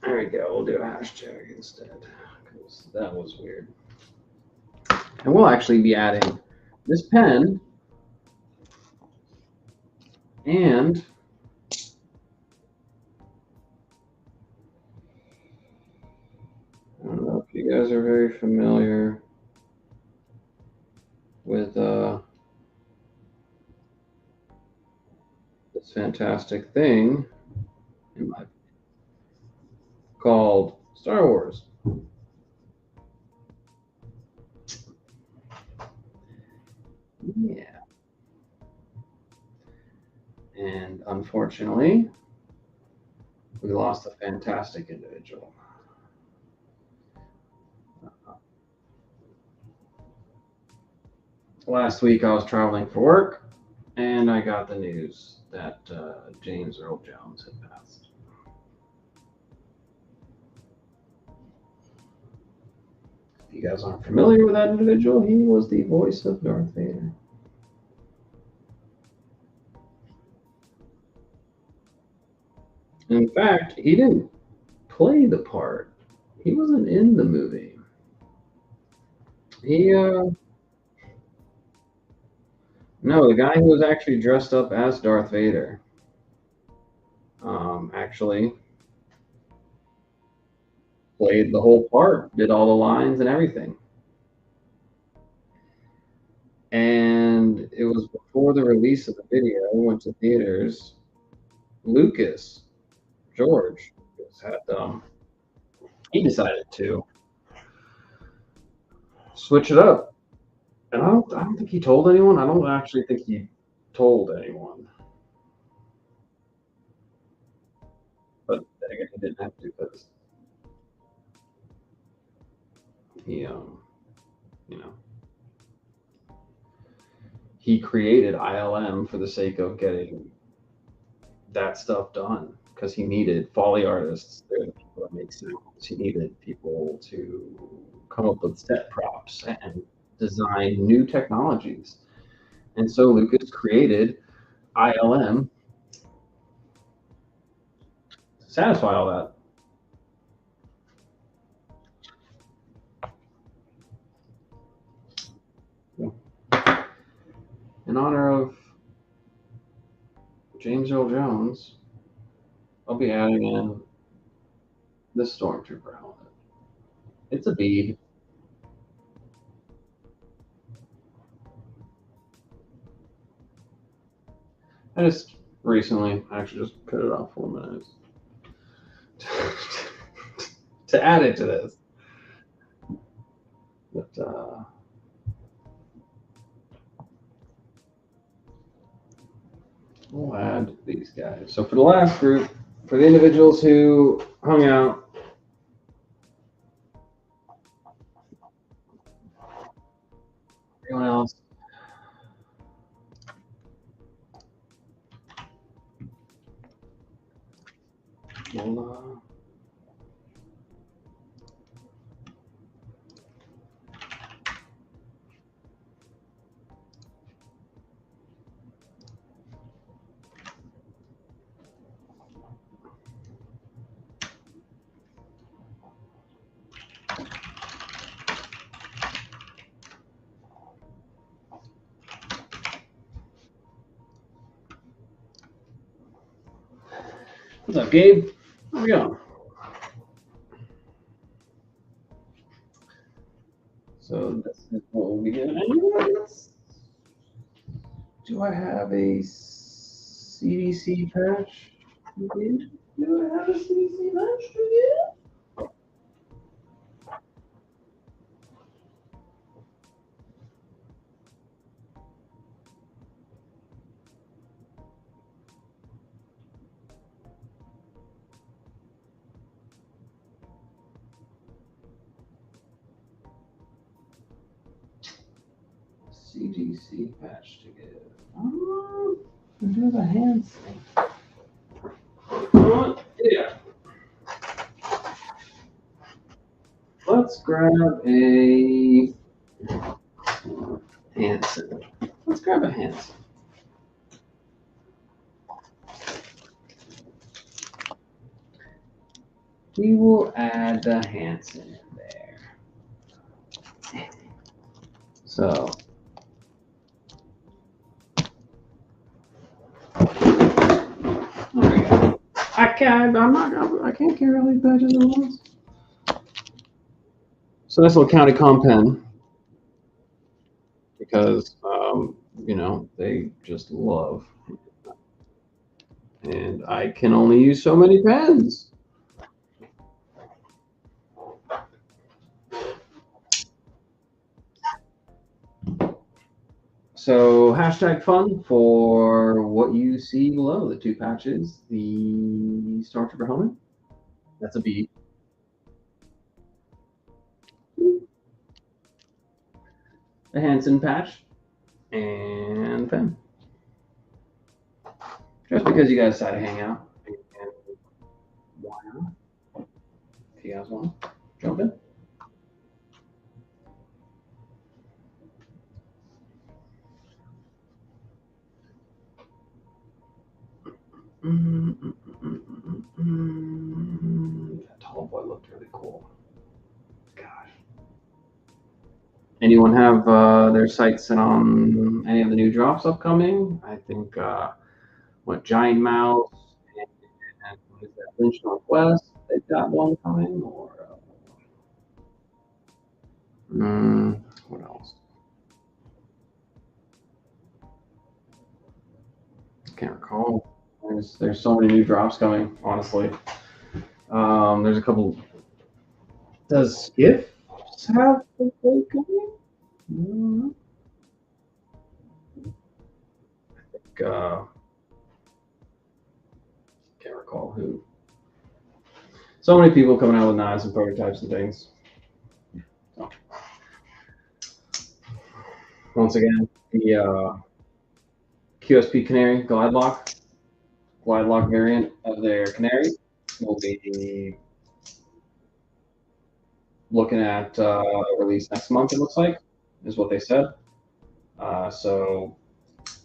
There we go. We'll do a hashtag instead. Because that was weird. And we'll actually be adding this pen and I don't know if you guys are very familiar with this fantastic thing in my called Star Wars. Yeah. And unfortunately, we lost a fantastic individual. Last week I was traveling for work, and I got the news that James Earl Jones had passed. If you guys aren't familiar with that individual, he was the voice of Darth Vader. In fact, he didn't play the part. He wasn't in the movie. He no, the guy who was actually dressed up as Darth Vader actually played the whole part, did all the lines and everything. And it was before the release of the video went to theaters. George had he decided to switch it up, and I don't think he told anyone. I don't actually think he told anyone, but then again, he didn't have to because he you know he created ILM for the sake of getting that stuff done because he needed Foley artists. They're the people that make sounds. He needed people to come up with set props and design new technologies. And so Lucas created ILM to satisfy all that. In honor of James Earl Jones, I'll be adding in this Stormtrooper helmet. It's a bead. I just recently actually just cut it off 4 minutes to add it to this. But we'll add these guys. So for the last group, for the individuals who hung out, everyone else, we'll, what's up, Gabe? How we going? So this is what we'll be doing. Do I have a CDC patch? Do I have a CDC patch to get? CDC patch to give. Do the hand thing. Yeah. Let's grab a Hanson. Let's grab a Hanson. We will add the Hanson in there. So. I can't carry all these badges at once. So this little county comp pen, because you know, they just love, and I can only use so many pens. So hashtag fun for what you see below the two patches. The Stormtrooper helmet, that's a bead. The Hanson patch, and the pen. Just because you guys decided to hang out, and why not? If you guys want to jump in. That tall boy looked really cool. Gosh. Anyone have their sights set on any of the new drops upcoming? I think what Giant Mouse and what is that, Lynch Northwest? They've got one coming, or what else? Can't recall. There's so many new drops coming. Honestly, there's a couple. Does Skiff have a play coming? I think can't recall who. So many people coming out with knives and prototypes and things. So. Once again, the QSP Canary glide lock variant of their Canary will be looking at a release next month, it looks like, is what they said. So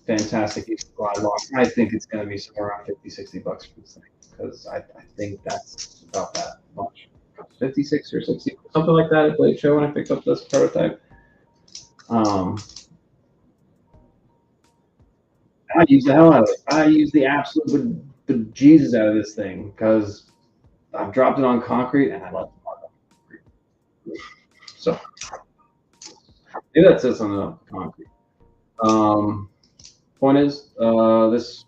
fantastic glide lock. I think it's going to be somewhere around 50, 60 bucks for this thing, because I think that's about that much. 56 or 60, something like that at Blade Show when I picked up this prototype. I use the hell out of it. I use the absolute bejesus out of this thing, because I've dropped it on concrete and I love it on concrete. So maybe that says something about concrete. Point is, this,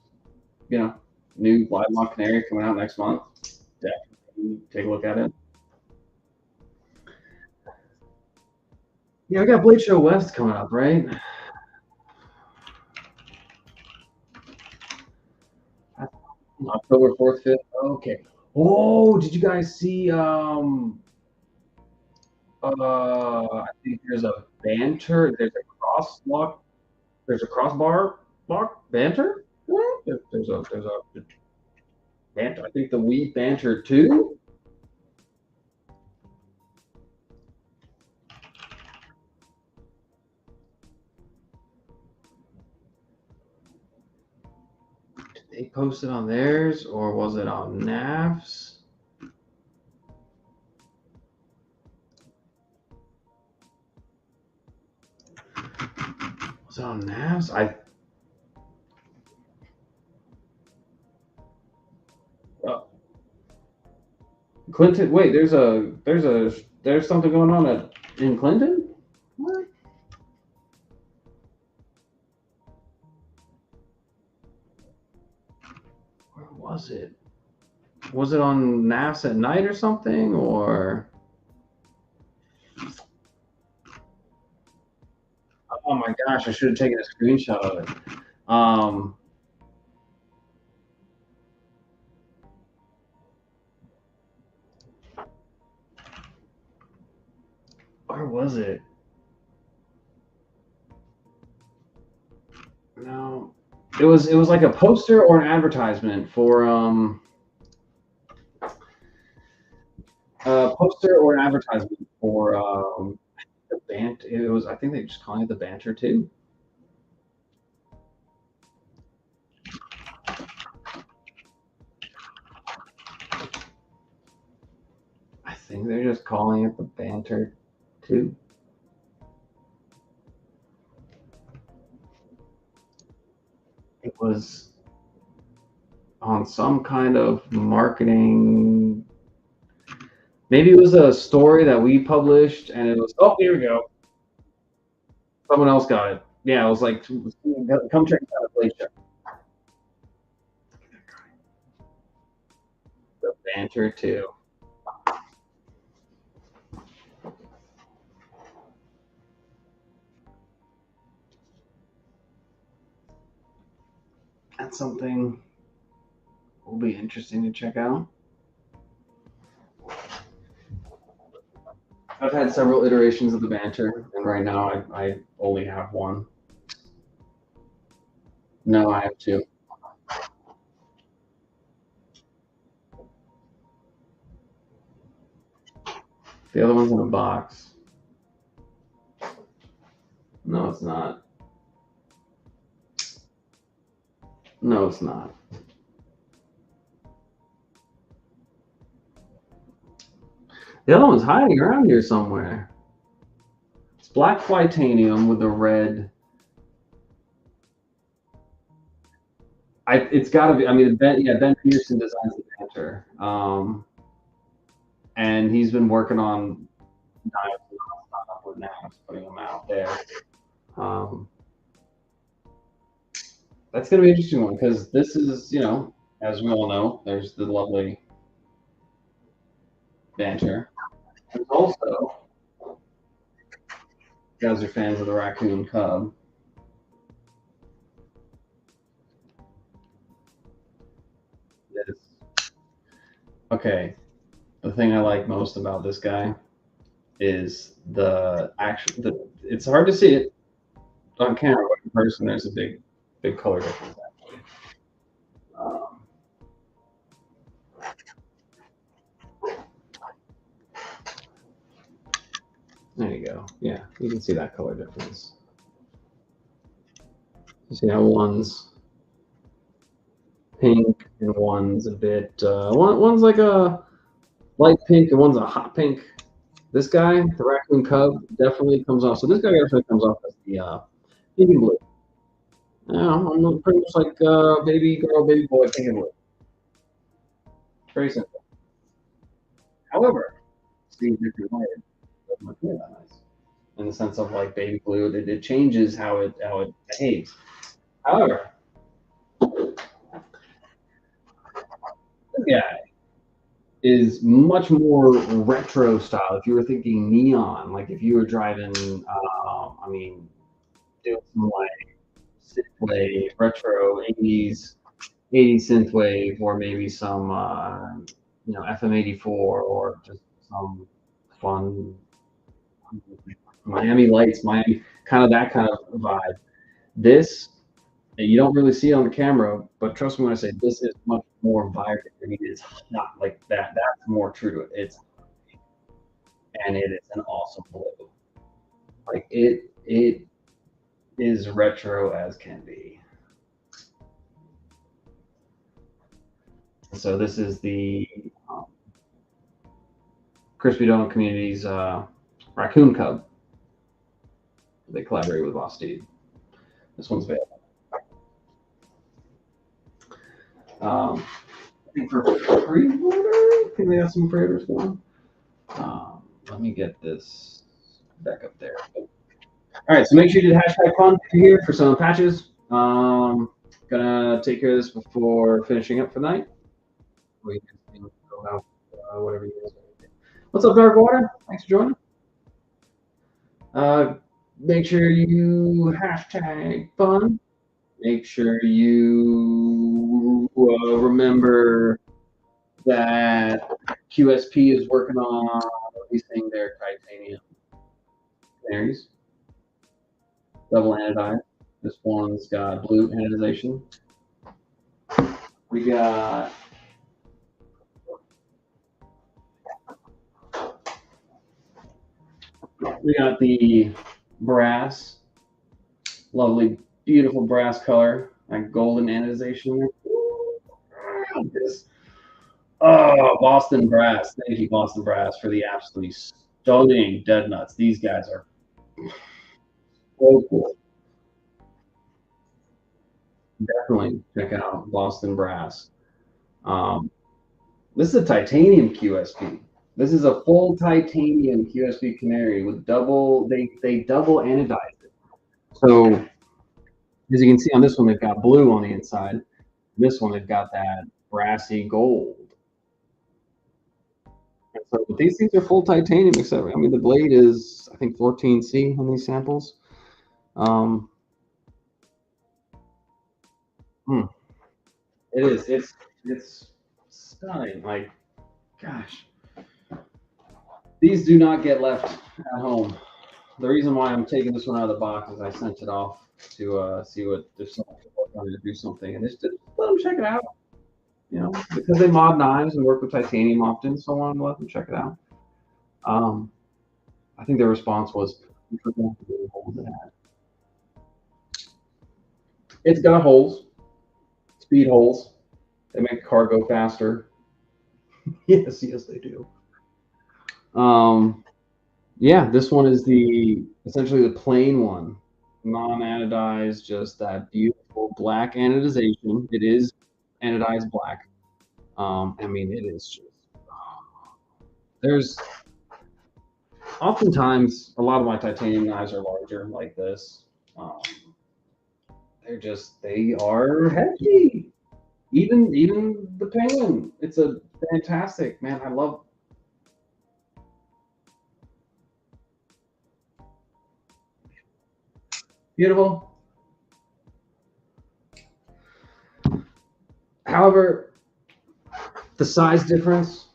you know, new glide lock Canary coming out next month. Definitely take a look at it. Yeah, I got Blade Show West coming up, right? October 4th, 5th. Okay. Oh, did you guys see? I think there's a banter. There's a crosswalk. There's a crossbar lock banter. There's a banter. I think the Wii Banter 2. Did they post it on theirs, or was it on NAF's? Was it on NAF's? Clinton. Wait, there's something going on in Clinton. What? Where was it? Was it on NAF's at night or something, or? Oh my gosh, I should have taken a screenshot of it. Where was it? No, it was like a poster or an advertisement for a poster or an advertisement for the band. It was, I think they just calling it the Banter 2. I think they're just calling it the Banter 2. was on some kind of marketing. Maybe it was a story that we published, and it was, oh, here we go. Someone else got it. Yeah, it was like, come check out a play show. The banter too. That's something will be interesting to check out. I've had several iterations of the banter, and right now I only have one. No, I have two. The other one's in a box. No, it's not. No, it's not. The other one's hiding around here somewhere. It's black titanium with a red. It's got to be. I mean, Ben Peterson designs the banter, and he's been working on dials with now, putting them out there. That's going to be an interesting one because this is, as we all know, there's the lovely banter. There's also, you guys are fans of the raccoon cub. This. Okay, the thing I like most about this guy is the action. It's hard to see it on camera, but in person, there's a big color difference. Actually. There you go. Yeah, you can see that color difference. You see how one's pink and one's a bit. One's like a light pink and one's a hot pink. This guy, the raccoon cub, definitely comes off. So this guy definitely comes off as the pink and blue. Yeah, I'm pretty much like baby girl, baby boy, pink and blue. Very simple. However, Steve different way doesn't look that nice. In the sense of like baby blue, it changes how it behaves. However, this guy is much more retro style. If you were thinking neon, like if you were driving, doing some like synthwave, retro 80s synthwave, or maybe some FM84 or just some fun Miami Lights, Miami kind of that kind of vibe. This you don't really see it on the camera, but trust me when I say this is much more vibrant. I mean, it's not like that. That's more true to it. And it is an awesome blue. Like it is retro as can be. So this is the Crispy Donut Community's Raccoon Cub. They collaborate with Lost Steed. This one's available. I think for pre-order, I think they have some pre-orders going. Let me get this back up there. All right, so make sure you do the hashtag fun here for some patches. Gonna take care of this before finishing up for the night. We can go out, whatever you guys want to do. What's up, Dark Water? Thanks for joining. Make sure you hashtag fun. Make sure you remember that QSP is working on releasing their titanium canaries, double anodized. This one's got blue anodization. We got the brass, lovely, beautiful brass color, like golden anodization. Boston Brass. Thank you, Boston Brass, for the absolutely stunning dead nuts. These guys are so cool. Definitely check out Boston Brass. Um, this is a titanium QSP. This is a full titanium QSP canary with double. They double anodize it. So as you can see on this one, they've got blue on the inside. This one, they've got that brassy gold. And so but these things are full titanium, except I mean the blade is I think 14C on these samples. Um, hmm, it is. It's stunning. Like, gosh, these do not get left at home. The reason why I'm taking this one out of the box is I sent it off to see what if someone wanted to do something, and just let them check it out. You know, because they mod knives and work with titanium often, so I wanted to let them check it out. Um, I think their response was, "You forgot to do holes in that." It's got holes, speed holes. They make the car go faster. Yes, yes, they do. Um, yeah, this one is the essentially the plain one, non-anodized, just that beautiful black anodization. It is anodized black. I mean, it is just there's oftentimes a lot of my titanium knives are larger like this. Um, they are heavy. Even the penguin, it's a fantastic man. I love beautiful. However, the size difference,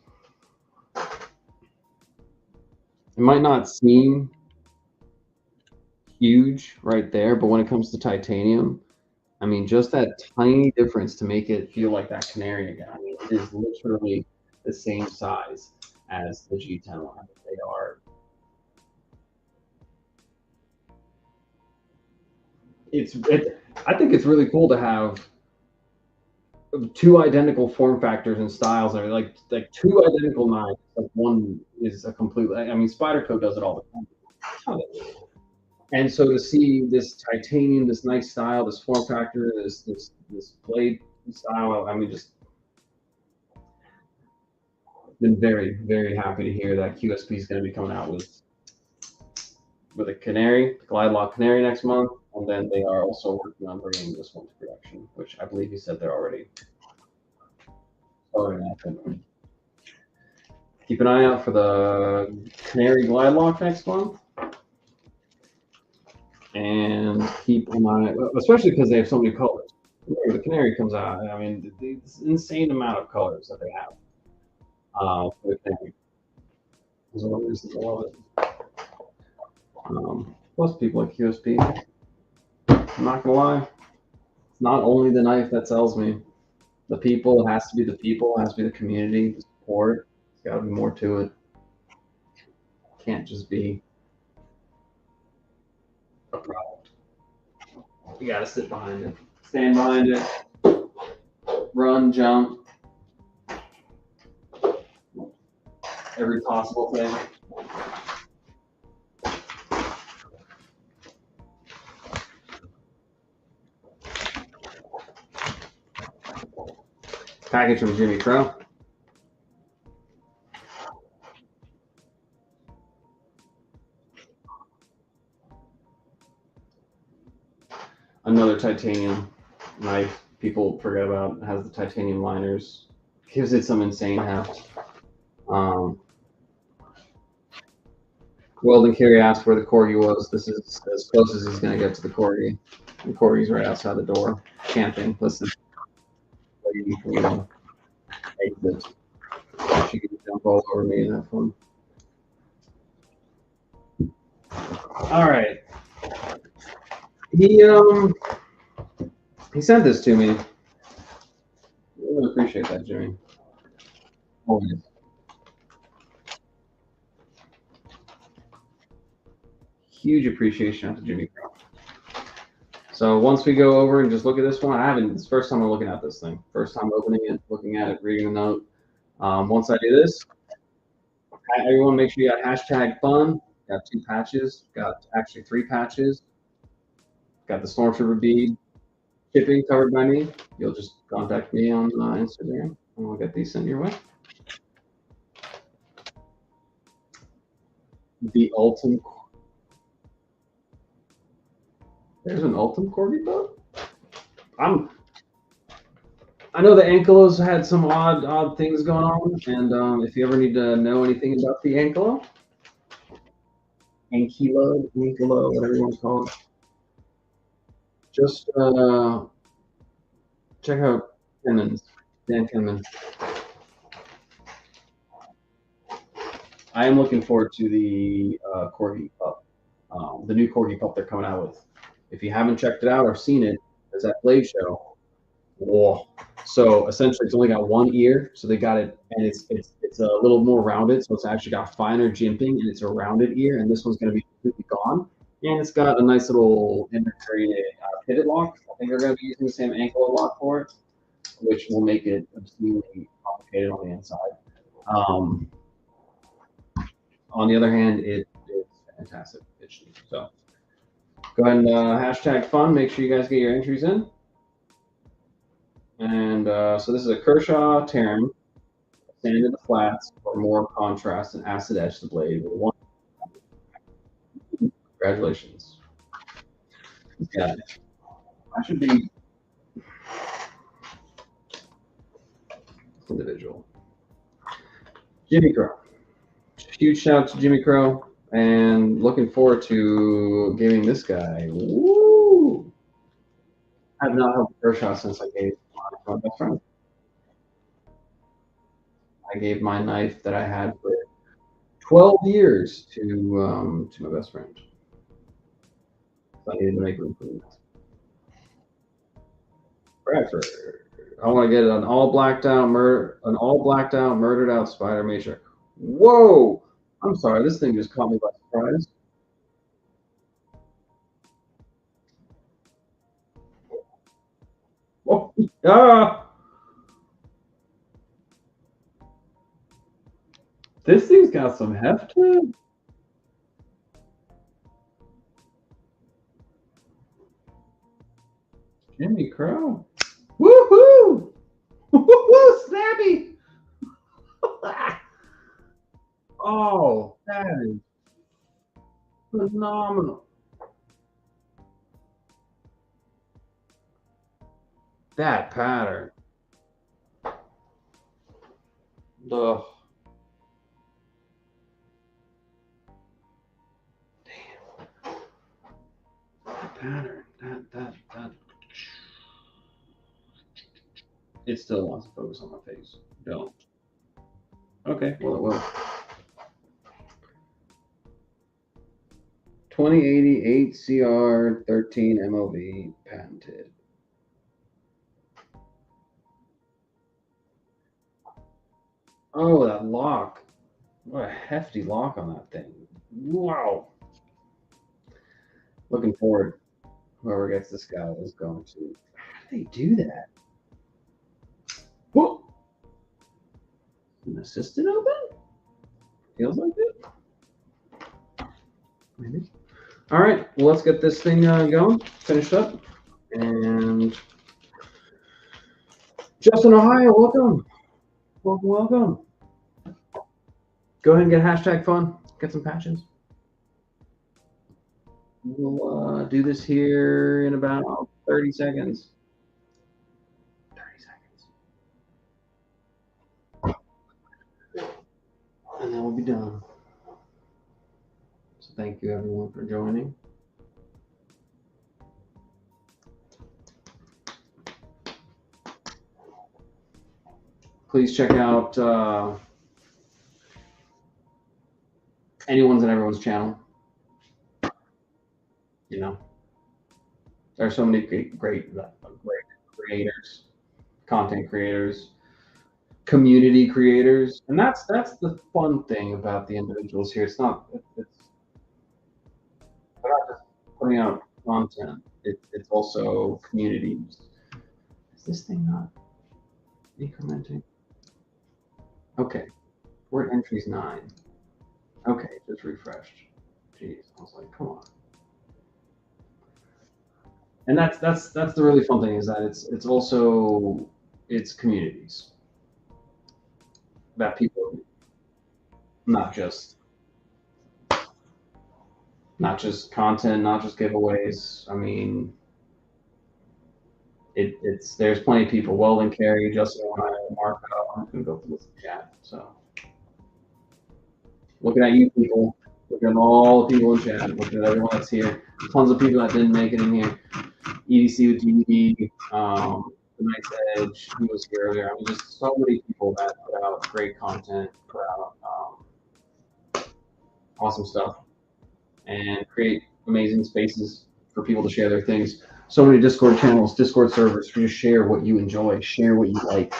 it might not seem huge right there, but when it comes to titanium, I mean, just that tiny difference to make it feel like that canary again. I mean, it is literally the same size as the G10 one. They are. I think it's really cool to have two identical form factors and styles, and like two identical knives. Like one is a complete. I mean, Spyderco does it all the time. And so to see this titanium, this nice style, this form factor, this blade style, I mean, just been very happy to hear that QSP is going to be coming out with a canary, glide lock canary next month, and then they are also working on bringing this one to production, which I believe you said they're already starting up. Keep an eye out for the canary glide lock next month, and keep an eye, especially because they have so many colors. The canary comes out. I mean, it's an insane amount of colors that they have. For the canary. There's one reason I love it. Plus, people like QSP. I'm not gonna lie. It's not only the knife that sells me. The people. It has to be the people. It has to be the community, the support. There's got to be more to it. It can't just be a product. You got to sit behind it, stand behind it, run, jump, every possible thing. Package from Jimmy Crow. Another titanium knife people forget about. It has the titanium liners. Gives it some insane heft. Weldon Carey asked where the corgi was. This is as close as he's going to get to the corgi. The corgi's right outside the door, camping. Listen, waiting for me to exit. She can jump all over me in that one. All right. He sent this to me. I really appreciate that, Jimmy. Always. Huge appreciation out to Jimmy Crow. So once we go over and just look at this one, I haven't. It's the first time I'm looking at this thing. First time opening it, looking at it, reading the note. Once I do this, everyone make sure you got hashtag fun. Got 2 patches. Got actually 3 patches. Got the Stormtrooper bead. Shipping covered by me. You'll just contact me on Instagram, and we'll get these sent your way. The Ultim. There's an Ultim Corgi boat. I know the Ankylos had some odd things going on, and if you ever need to know anything about the Ankylo, Ankylo, whatever you want to call it, just check out Dan Kenman. I am looking forward to the Corgi Pup, the new Corgi Pup they're coming out with. If you haven't checked it out or seen it, there's that Blade show. Whoa. So essentially, it's only got one ear, so they got it, and it's a little more rounded, so it's actually got finer jimping, and it's a rounded ear, and this one's going to be completely gone, and it's got a nice little integrated pivot lock. I think they're going to be using the same ankle lock for it, which will make it obscenely complicated on the inside. On the other hand, it's fantastic pitching. So go ahead and hashtag fun. Make sure you guys get your entries in. And so this is a Kershaw Terran, sand in the flats for more contrast and acid etch the blade with one. Congratulations. Yeah, I should be individual. Jimmy Crow. Huge shout out to Jimmy Crow, and looking forward to giving this guy. Woo! I have not helped Kershaw since I gave my best friend. I gave my knife that I had for 12 years to my best friend. So I needed to make room for him. Bradford. I want to get an all blacked out murdered out spider matrix. Whoa! I'm sorry, this thing just caught me by surprise. Oh, ah! This thing's got some heft to it. Jimmy Crow. Woohoo! Woohoo! Snappy! Oh, that is phenomenal. That pattern. Ugh. Damn. That pattern. That. It still wants to focus on my face. Don't. Okay, well it will. 2088 CR 13 MOV patented. Oh, that lock. What a hefty lock on that thing. Wow. Looking forward. Whoever gets this guy is going to. How do they do that? Whoa. An assistant open? Feels like it. Maybe. All right. Well, let's get this thing going. Finished up. And Justin, Ohio, welcome. Welcome. Go ahead and get hashtag fun. Get some patches. We'll do this here in about 30 seconds. 30 seconds. And then we'll be done. So thank you everyone for joining. Please check out anyone's and everyone's channel. You know, there are so many great creators, content creators, community creators, and that's the fun thing about the individuals here. They're not just putting out content. It's also communities. Is this thing not incrementing? Okay, we're at entries 9. Okay, just refreshed. Jeez, I was like, come on. And that's the really fun thing is that it's also it's communities that people not just not just content, not just giveaways. I mean, it's there's plenty of people. Weldon, Carey, Justin, and I, Mark. I'm gonna go through the chat. So looking at you people, looking at all the people in chat, looking at everyone that's here. Tons of people that didn't make it in here. EDC with DVD, The Night's Edge, who was here earlier. I mean, just so many people that put out great content, put out awesome stuff, and create amazing spaces for people to share their things. So many Discord channels, Discord servers for you to share what you enjoy, share what you like.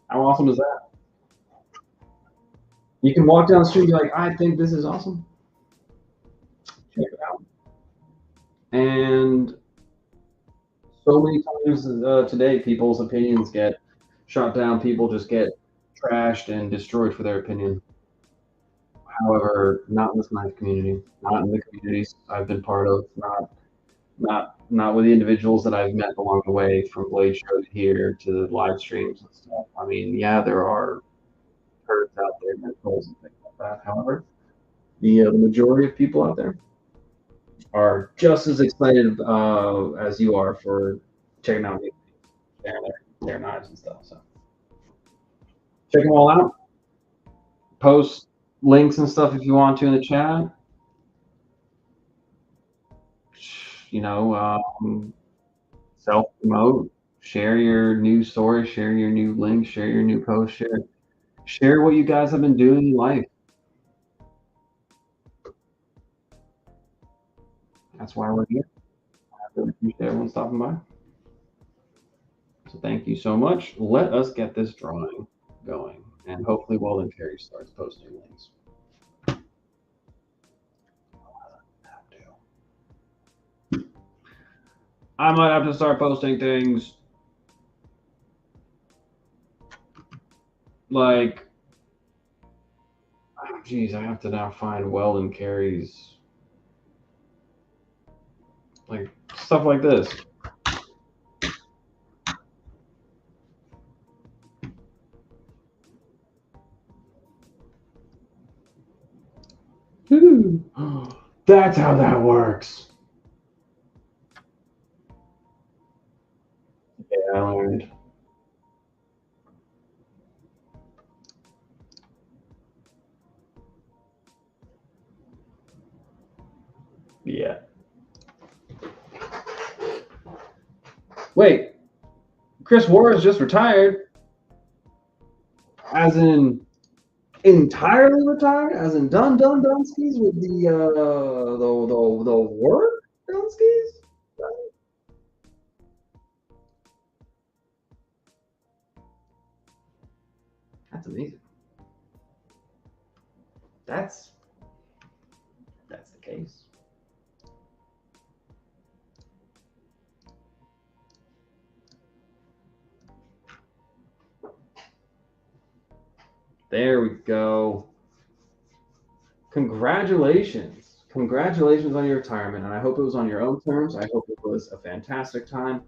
How awesome is that? You can walk down the street and be like, I think this is awesome. Check it out. And so many times today, people's opinions get shot down. People just get trashed and destroyed for their opinion. However, not in this nice community, not in the communities I've been part of, not with the individuals that I've met along the way, from Blade Show to here to live streams and stuff. I mean, yeah, there are herds out there, mentals and things like that. However, the majority of people out there are just as excited as you are for checking out their knives and stuff. So check them all out. Post links and stuff if you want to in the chat. You know, self promote, share your new story, share your new link, share your new post, share what you guys have been doing in life. That's why we're here. I really appreciate everyone stopping by. So thank you so much. Let us get this drawing going, and hopefully Weldon Carey starts posting links. I might have to start posting things like, oh, geez, I have to now find Weldon Carey's, like, stuff like this. That's how that works. Yeah, I learned. Yeah. Wait, Chris Warren just retired, as in entirely retired, as in done skis with the work done skis. That's amazing. That's the case. There we go. Congratulations. Congratulations on your retirement. And I hope it was on your own terms. I hope it was a fantastic time.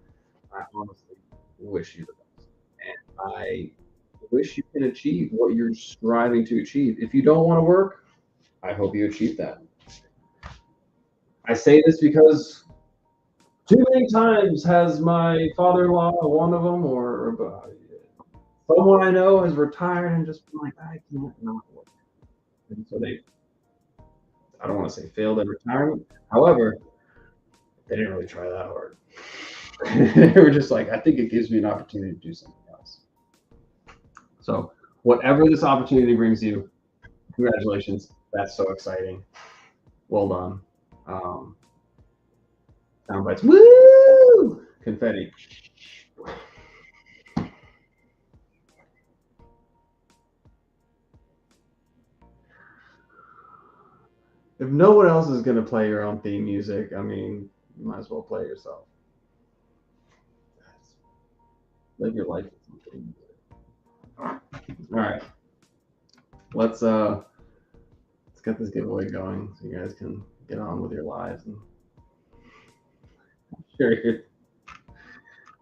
I honestly wish you the best. And I wish you can achieve what you're striving to achieve. If you don't want to work, I hope you achieve that. I say this because too many times has my father-in-law, one of them, or someone I know has retired and just been like, I can't not work. And so I don't want to say failed at retirement. However, they didn't really try that hard. They were just like, I think it gives me an opportunity to do something else. So whatever this opportunity brings you, congratulations. That's so exciting. Well done. Sound bites. Woo! Confetti. If no one else is going to play your own theme music, I mean, you might as well play it yourself. Live your life with some theme music. All right. Let's get this giveaway going so you guys can get on with your lives and Period.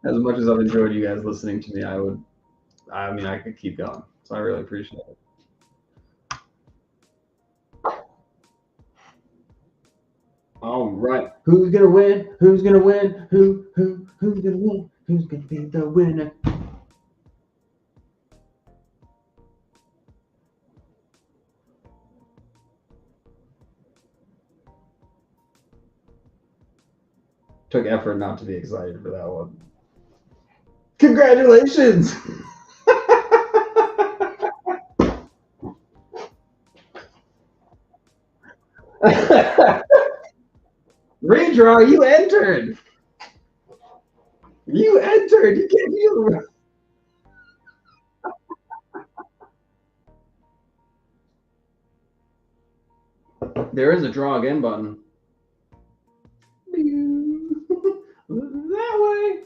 As much as I've enjoyed you guys listening to me, I could keep going. So I really appreciate it. All right. Who's gonna win? Who's gonna win? Who's gonna win? Who's gonna be the winner? Took effort not to be excited for that one. Congratulations! Redraw, you entered. You entered. You can't. There is a draw again button. That way.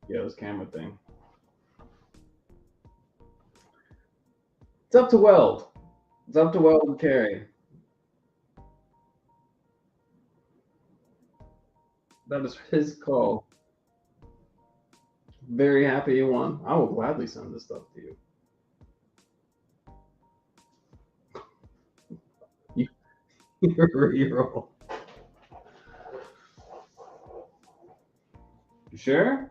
Yeah, this camera thing. It's up to Weld. It's up to Weld and Carey. That is his call. Very happy you won. I will gladly send this stuff to you. You're a reroll. You sure?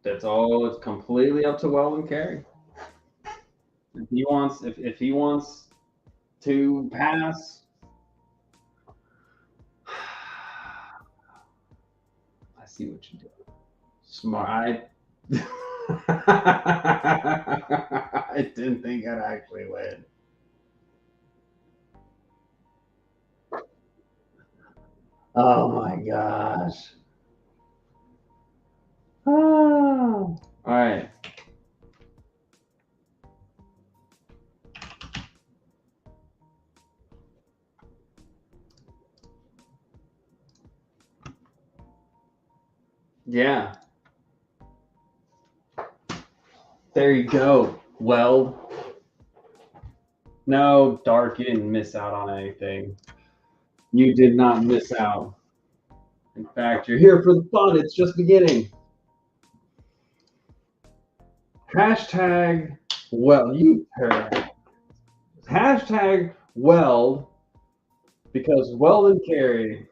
That's all. It's completely up to Weld and Carey. If he wants to pass, I see what you did. Smart. I didn't think I'd actually win. Oh my gosh. Oh. All right. Yeah. There you go. Weld. No, Dark, you didn't miss out on anything. You did not miss out. In fact, you're here for the fun. It's just beginning. Hashtag Hashtag Weld, because Weld and Carey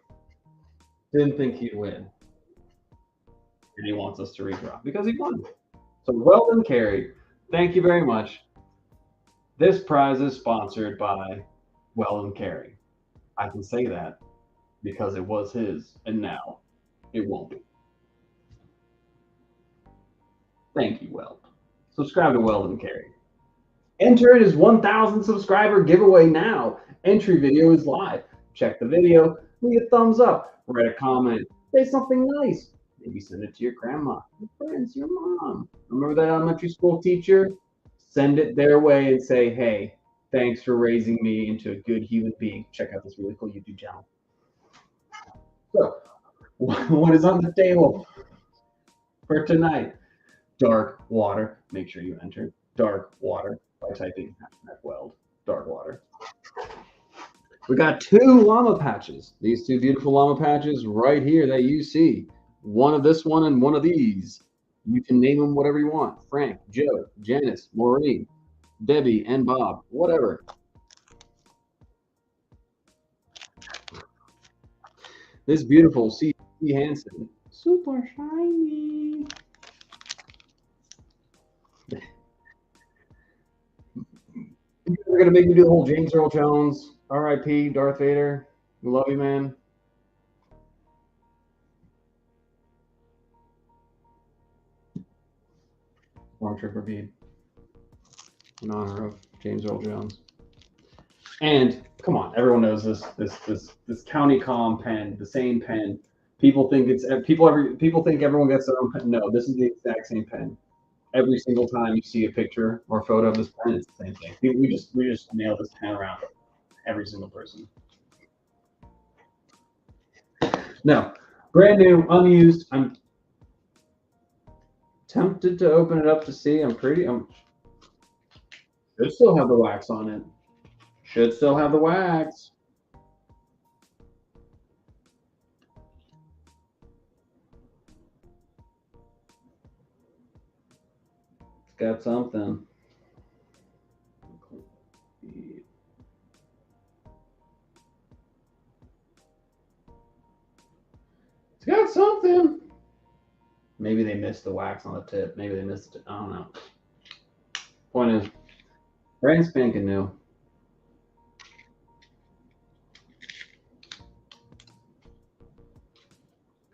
didn't think he'd win. And he wants us to redraw because he won. So Weld and Carey, thank you very much. This prize is sponsored by Weld and Carey. I can say that because it was his, and now it won't be. Thank you, Weld. Subscribe to Weld and Carey. Enter in his 1,000 subscriber giveaway now. Entry video is live. Check the video, leave a thumbs up, write a comment, say something nice. Maybe send it to your grandma, your friends, your mom. Remember that elementary school teacher? Send it their way and say, hey, thanks for raising me into a good human being. Check out this really cool YouTube channel. So, what is on the table for tonight? Dark water. Make sure you enter dark water by typing #Weld. Dark water. We got 2 llama patches. These 2 beautiful llama patches right here that you see. One of this one and one of these. You can name them whatever you want. Frank, Joe, Janice, Maureen, Debbie, and Bob. Whatever. This beautiful C. Hansen. Super shiny. We're gonna make me do the whole James Earl Jones, R.I.P. Darth Vader. We love you, man. Stormtrooper bead in honor of James Earl Jones. And come on, everyone knows this County Com pen, the same pen. People think everyone gets their own pen. No, this is the exact same pen. Every single time you see a picture or photo of this pen, it's the same thing. We just nail this pen around every single person. No, brand new, unused. I'm tempted to open it up to see. Should still have the wax on it. Should still have the wax. got something. It's got something. Maybe they missed the wax on the tip. Maybe they missed it. I don't know. Point is, brand spanking new.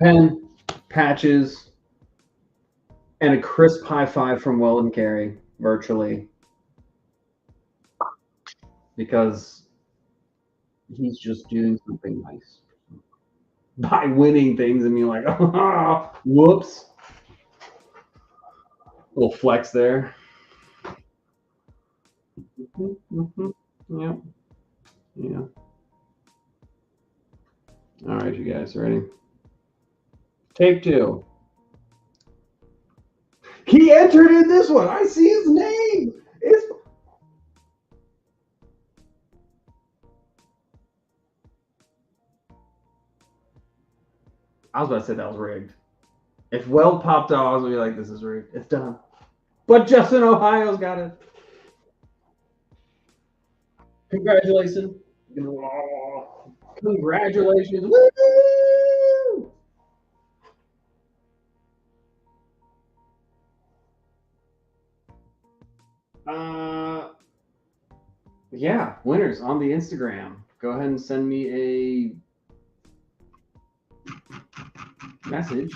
Pen, patches, and a crisp high five from Weldon Carey, virtually. Because he's just doing something nice. By winning things and being like, oh, whoops. Little flex there. Yeah. Yeah. All right, you guys ready? Take two. He entered in this one. I see his name. I was about to say that was rigged. If Weld popped out, I was going to be like, this is rigged. It's done. But Justin Ohio's got it. Congratulations. Congratulations. Woo! Yeah, winners on the Instagram. Go ahead and send me a message.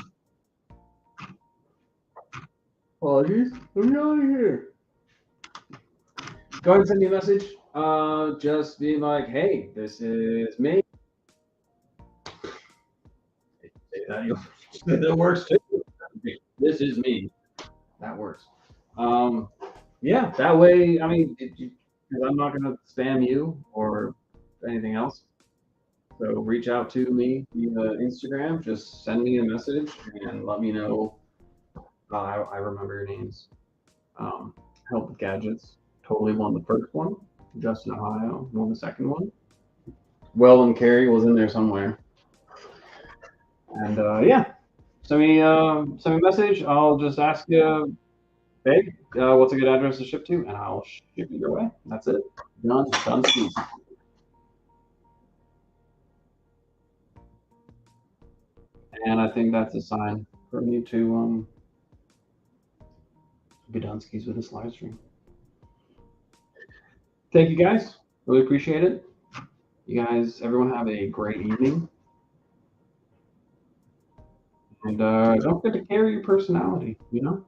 Apologies. I'm not here. Go ahead and send me a message. Just being like, hey, this is me. That works too. This is me. That works. Yeah, that way, I mean, I'm not going to spam you or anything else. So reach out to me via Instagram. Just send me a message and let me know. I remember your names. Help with Gadgets totally won the first one. Justin Ohio won the second one. Weldon Carey was in there somewhere. And yeah, send me a message. I'll just ask you, hey, what's a good address to ship to, and I'll ship it your way. That's it. Done. Speed. And I think that's a sign for me to be done skis with this live stream. Thank you guys. Really appreciate it. You guys, everyone have a great evening. And don't forget to carry your personality, you know?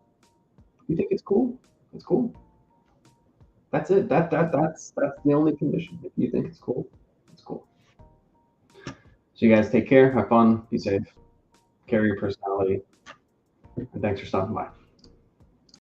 You think it's cool? It's cool. That's it. That's the only condition. If you think it's cool, it's cool. So you guys take care, have fun, be safe, carry your personality, and thanks for stopping by.